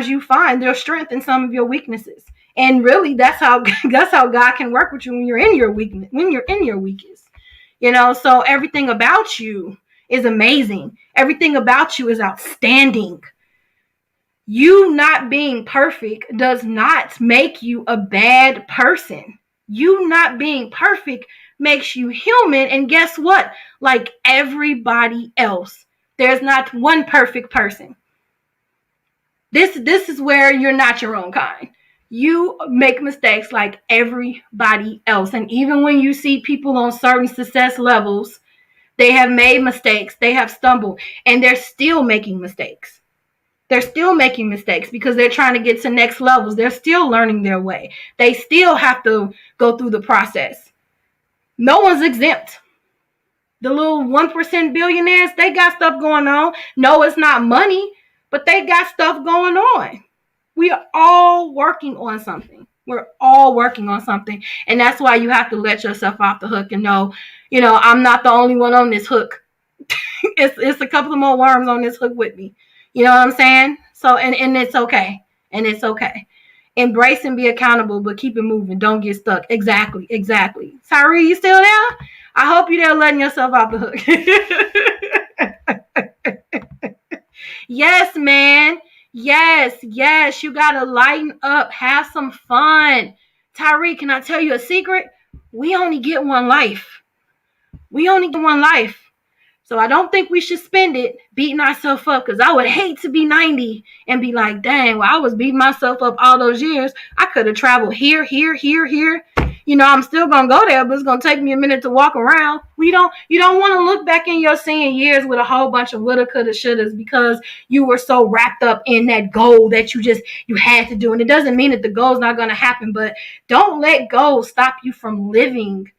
you find their strength in some of your weaknesses. And really, that's how God can work with you when you're in your weakness, when you're in your weakest. So everything about you is amazing. Everything about you is outstanding. You not being perfect does not make you a bad person. You not being perfect makes you human. And guess what? Like everybody else, there's not one perfect person. This is where you're not your own kind. You make mistakes like everybody else. And even when you see people on certain success levels, they have made mistakes, they have stumbled, and they're still making mistakes. They're still making mistakes because they're trying to get to next levels. They're still learning their way. They still have to go through the process. No one's exempt. The little 1% billionaires, they got stuff going on. No, it's not money, but they got stuff going on. We are all working on something. We're all working on something. And that's why you have to let yourself off the hook and know, I'm not the only one on this hook. It's a couple of more worms on this hook with me. You know what I'm saying? So, and it's okay. And it's okay. Embrace and be accountable, but keep it moving. Don't get stuck. Exactly. Tyree, you still there? I hope you're there letting yourself off the hook. Yes, man. Yes. You got to lighten up. Have some fun. Tyree, can I tell you a secret? We only get one life. So I don't think we should spend it beating ourselves up, because I would hate to be 90 and be like, dang, well, I was beating myself up all those years. I could have traveled here. I'm still going to go there, but it's going to take me a minute to walk around. You don't want to look back in your senior years with a whole bunch of woulda, coulda, shouldas because you were so wrapped up in that goal that you had to do. And it doesn't mean that the goal's not going to happen, but don't let goals stop you from living.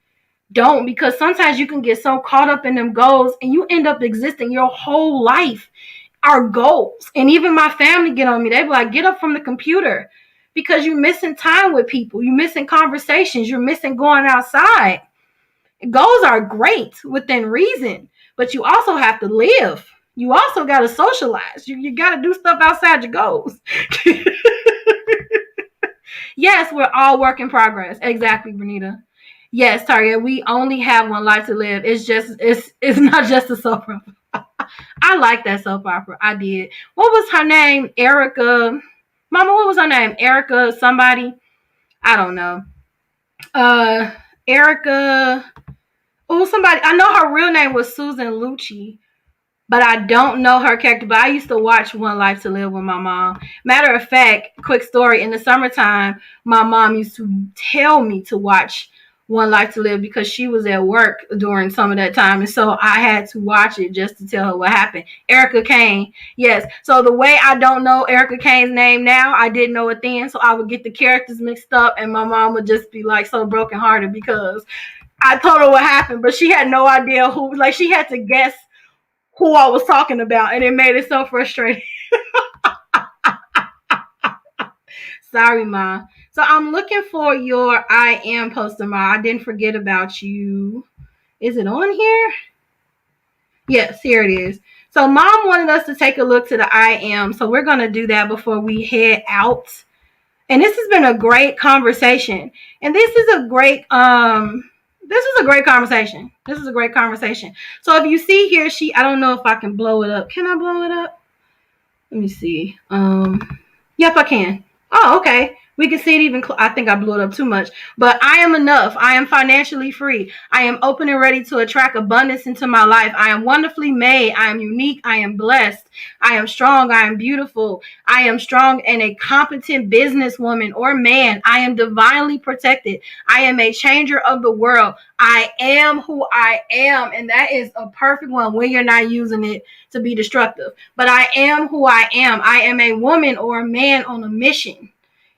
Don't, because sometimes you can get so caught up in them goals and you end up existing your whole life. Our goals, and even my family get on me. They be like, get up from the computer, because you're missing time with people. You're missing conversations. You're missing going outside. Goals are great within reason, but you also have to live. You also got to socialize. You got to do stuff outside your goals. Yes, we're all work in progress. Exactly, Benita. Yes, Target, we only have one life to live. It's not just a soap opera. I like that soap opera. I did. What was her name? Erica. Mama, what was her name? Erica somebody? I don't know. Erica. Oh, somebody. I know her real name was Susan Lucci, but I don't know her character. But I used to watch One Life to Live with my mom. Matter of fact, quick story. In the summertime, my mom used to tell me to watch One Life to Live because she was at work during some of that time. And so I had to watch it just to tell her what happened. Erica Kane. Yes. So the way I don't know Erica Kane's name now, I didn't know it then. So I would get the characters mixed up and my mom would just be like so brokenhearted because I told her what happened, but she had no idea who, like she had to guess who I was talking about, and it made it so frustrating. Sorry, Ma. So I'm looking for your I am poster, Ma. I didn't forget about you. Is it on here? Yes, here it is. So Mom wanted us to take a look to the I am, so we're going to do that before we head out. And this has been a great conversation. And this is a great conversation. So if you see here, I don't know if I can blow it up. Can I blow it up? Let me see. Yep, I can. Oh, okay. We can see it even. I think I blew it up too much. But I am enough. I am financially free. I am open and ready to attract abundance into my life. I am wonderfully made. I am unique. I am blessed. I am strong. I am beautiful. I am strong and a competent businesswoman or man. I am divinely protected. I am a changer of the world. I am who I am. And that is a perfect one when you're not using it to be destructive. But I am who I am. I am a woman or a man on a mission.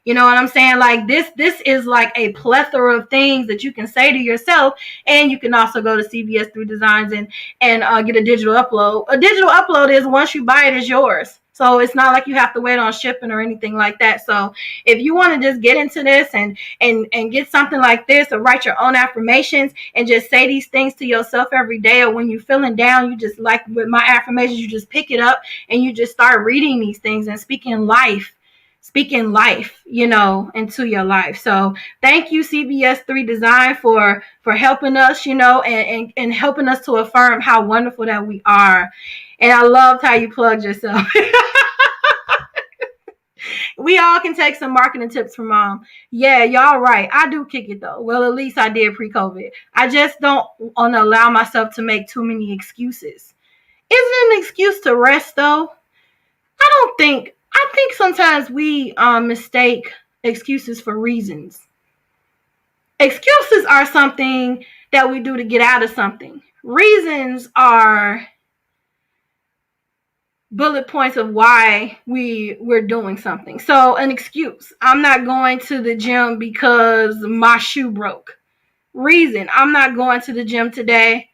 You know what I'm saying? Like this is like a plethora of things that you can say to yourself, and you can also go to CVS 3 Designs and get a digital upload. A digital upload is once you buy it, is yours. So it's not like you have to wait on shipping or anything like that. So if you want to just get into this and get something like this, or write your own affirmations and just say these things to yourself every day, or when you're feeling down, you just, like with my affirmations, you just pick it up and you just start reading these things and speaking life, into your life. So thank you, CBS 3 Design, for helping us, and helping us to affirm how wonderful that we are. And I loved how you plugged yourself. We all can take some marketing tips from Mom. Yeah, y'all right. I do kick it though. Well, at least I did pre-COVID. I just don't want to allow myself to make too many excuses. Isn't it an excuse to rest though? I think sometimes we mistake excuses for reasons. Excuses are something that we do to get out of something. Reasons are bullet points of why we're doing something. So an excuse: I'm not going to the gym because my shoe broke. Reason: I'm not going to the gym today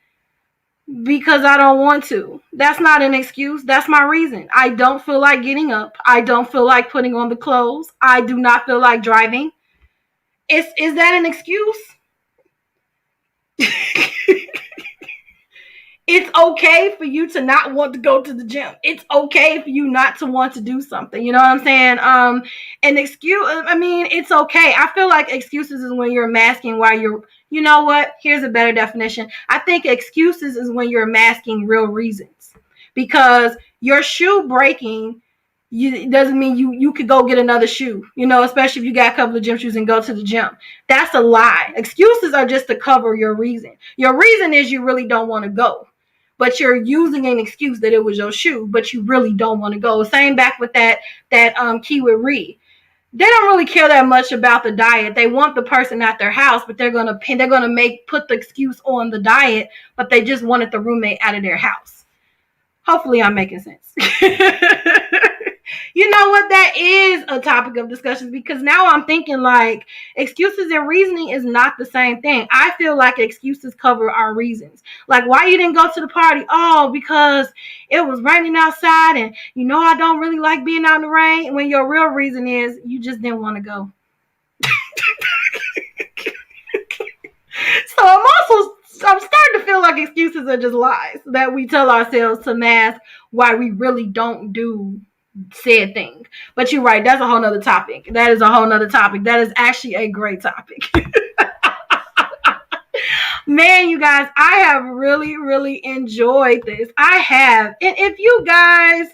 because I don't want to. That's not an excuse. That's my reason. I don't feel like getting up. I don't feel like putting on the clothes. I do not feel like driving. Is that an excuse? It's okay for you to not want to go to the gym. It's okay for you not to want to do something. You know what I'm saying? An excuse, it's okay. I feel like excuses is when you're masking why you're, you know what? Here's a better definition. I think excuses is when you're masking real reasons. Because your shoe breaking, it doesn't mean you could go get another shoe, especially if you got a couple of gym shoes and go to the gym. That's a lie. Excuses are just to cover your reason. Your reason is you really don't want to go. But you're using an excuse that it was your shoe, but you really don't want to go. Same back with that key with Ree. They don't really care that much about the diet. They want the person at their house, but they're gonna put the excuse on the diet, but they just wanted the roommate out of their house. Hopefully I'm making sense. You know what? That is a topic of discussion, because now I'm thinking like excuses and reasoning is not the same thing. I feel like excuses cover our reasons. Like, why you didn't go to the party? Oh, because it was raining outside and I don't really like being out in the rain. When your real reason is you just didn't want to go. So I'm starting to feel like excuses are just lies that we tell ourselves to mask why we really don't do said thing. But you're right, that's a whole nother topic. That is a whole nother topic. That is actually a great topic. Man, you guys, I have really, really enjoyed this. I have. And if you guys,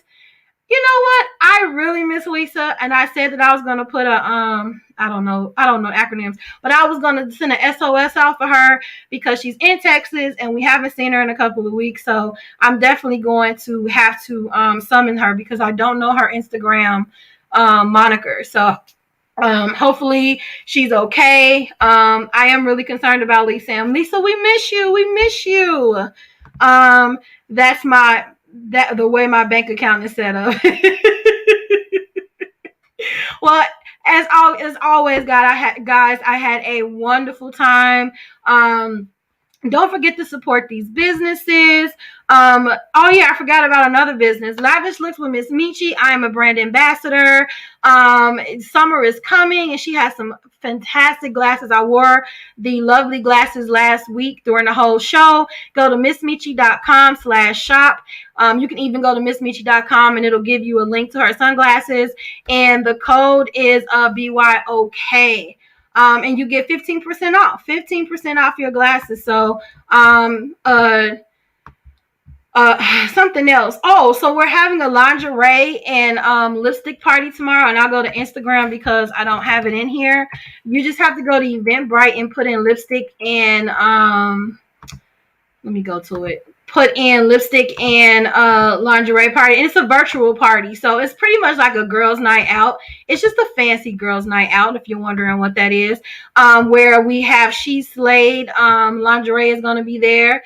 you know what? I really miss Lisa, and I said that I was gonna put a I don't know acronyms, but I was gonna send an SOS out for her because she's in Texas and we haven't seen her in a couple of weeks. So I'm definitely going to have to summon her because I don't know her Instagram moniker. So hopefully she's okay. I am really concerned about Lisa. And Lisa, we miss you. We miss you. That's the way my bank account is set up. Well, as always, guys, I had a wonderful time. Don't forget to support these businesses. Oh yeah, I forgot about another business. Lavish Looks with Miss Metchi. I am a brand ambassador. Summer is coming, and she has some fantastic glasses. I wore the lovely glasses last week during the whole show. Go to missmetchi.com/shop. You can even go to missmetchi.com and it'll give you a link to her sunglasses. And the code is BYOK. And you get 15% off. 15% off your glasses. So something else. Oh, so we're having a lingerie and lipstick party tomorrow, and I'll go to Instagram because I don't have it in here. You just have to go to Eventbrite and put in lipstick and let me go to it. Put in lipstick and lingerie party, and it's a virtual party, so it's pretty much like a girls' night out. It's just a fancy girls' night out, if you're wondering what that is. Where we have She Slayed lingerie is going to be there,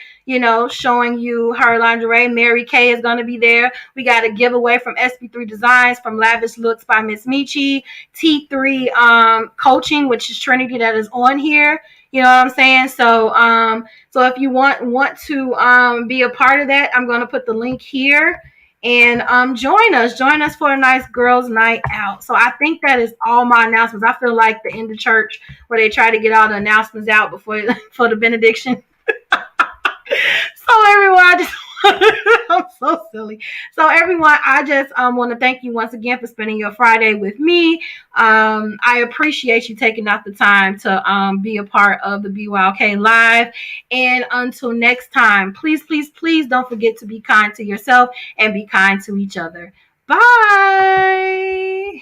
showing you her lingerie. Mary Kay is going to be there. We got a giveaway from SB3 Designs, from Lavish Looks by Miss Metchi, T3 Coaching, which is Trinity, that is on here. You know what I'm saying? So if you want to be a part of that, I'm going to put the link here. and join us for a nice girls' night out. So I think that is all my announcements. I feel like the end of church where they try to get all the announcements out before for the benediction. So everyone, I just I'm so silly. So everyone, I just want to thank you once again for spending your Friday with me. I appreciate you taking out the time to be a part of the BYOK Live. And until next time, please, please, please don't forget to be kind to yourself and be kind to each other. Bye.